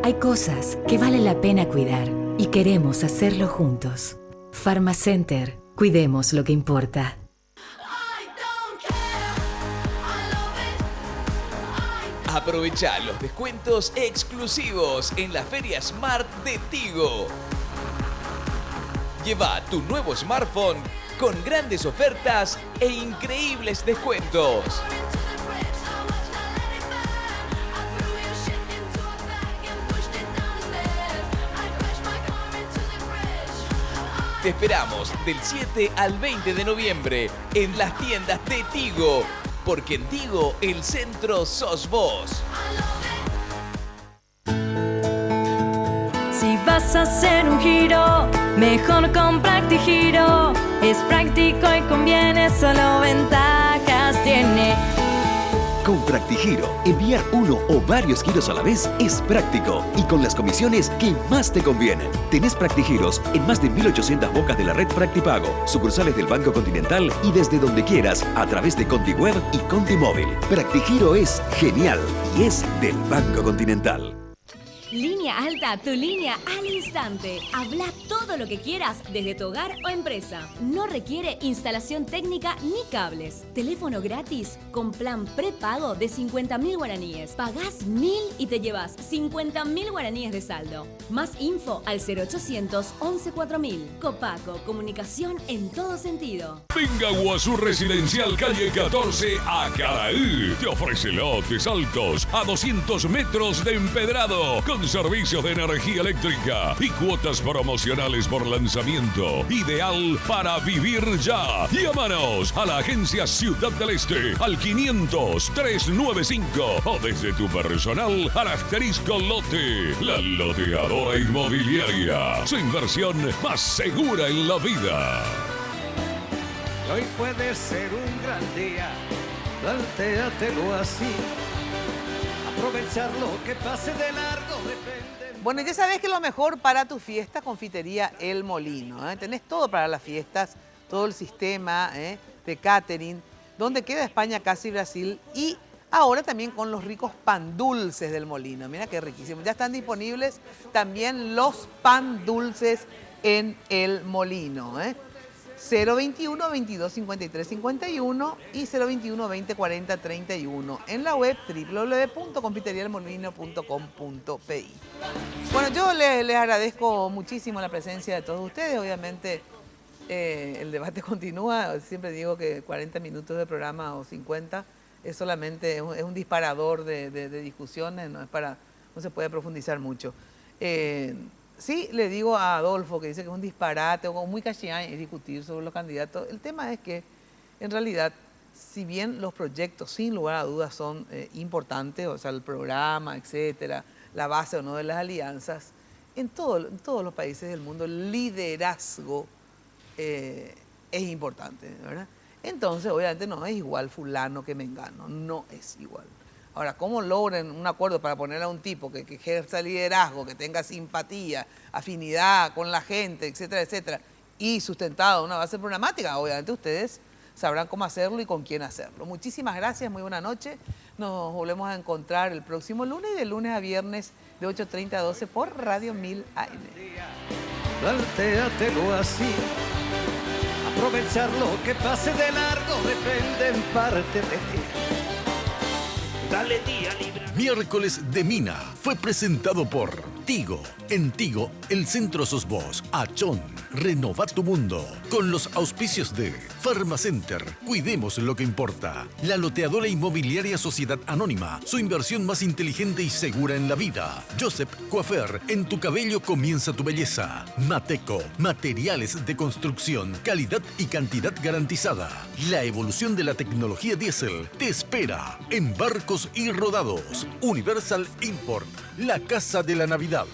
Hay cosas que vale la pena cuidar y queremos hacerlo juntos. Pharmacenter, cuidemos lo que importa. Aprovecha los descuentos exclusivos en la Feria Smart de Tigo. Lleva tu nuevo smartphone con grandes ofertas e increíbles descuentos. Te esperamos del 7 al 20 de noviembre en las tiendas de Tigo, porque en Tigo el centro sos vos. Si vas a hacer un giro, mejor con PractiGiro. Es práctico y conviene, solo ventajas tiene. Con PractiGiro, enviar uno o varios giros a la vez es práctico y con las comisiones que más te convienen. Tenés PractiGiros en más de 1.800 bocas de la red Practipago, sucursales del Banco Continental y desde donde quieras a través de ContiWeb y ContiMóvil. PractiGiro es genial y es del Banco Continental. Línea Alta, tu línea al instante. Habla todo lo que quieras desde tu hogar o empresa. No requiere instalación técnica ni cables. Teléfono gratis con plan prepago de 50.000 guaraníes. Pagás 1.000 y te llevas 50.000 guaraníes de saldo. Más info al 0800 11 4000. Copaco, comunicación en todo sentido. Venga Guazú Residencial Calle 14 a Caraí. Te ofrece lotes altos a 200 metros de empedrado con servicios de energía eléctrica y cuotas promocionales por lanzamiento. Ideal para vivir ya. Llámanos a la agencia Ciudad del Este al 500-395 o desde tu personal al asterisco lote. La loteadora inmobiliaria. Su inversión más segura en la vida. Hoy puede ser un gran día, plantéatelo así. Aprovechar lo que pase de largo depende. Bueno, ya sabes que lo mejor para tu fiesta, Confitería El Molino. Tenés todo para las fiestas, todo el sistema de catering, donde queda España, casi Brasil, y ahora también con los ricos pan dulces del Molino. Mira qué riquísimo. Ya están disponibles también los pan dulces en El Molino. 021 22 53 51 y 021 20 40 31 en la web www.confiteriaelmolino.com.pi. Bueno, yo les agradezco muchísimo la presencia de todos ustedes. Obviamente el debate continúa. Siempre digo que 40 minutos de programa o 50 es solamente es un disparador de discusiones, no se puede profundizar mucho. Sí, le digo a Adolfo, que dice que es un disparate o muy cachián discutir sobre los candidatos. El tema es que, en realidad, si bien los proyectos, sin lugar a dudas, son importantes, o sea, el programa, etcétera, la base o no de las alianzas, en todos los países del mundo el liderazgo es importante, ¿verdad? Entonces, obviamente, no es igual fulano que mengano, no es igual. Ahora, ¿cómo logran un acuerdo para poner a un tipo que ejerza liderazgo, que tenga simpatía, afinidad con la gente, etcétera, etcétera, y sustentado una base programática? Obviamente ustedes sabrán cómo hacerlo y con quién hacerlo. Muchísimas gracias, muy buena noche. Nos volvemos a encontrar el próximo lunes y de lunes a viernes de 8:30 a 12 por Radio 1000 AM. Plantéatelo así. Aprovechar lo que pase de largo depende en parte de ti. Dale día libre. Miércoles de Mina fue presentado por Tigo. En Tigo, el centro sos vos. Achón, renova tu mundo. Con los auspicios de Farmacenter, cuidemos lo que importa. La loteadora inmobiliaria Sociedad Anónima, su inversión más inteligente y segura en la vida. Joseph Coiffeur, en tu cabello comienza tu belleza. Mateco, materiales de construcción, calidad y cantidad garantizada. La evolución de la tecnología diésel te espera en Barcos y Rodados. Universal Import, la casa de la Navidad.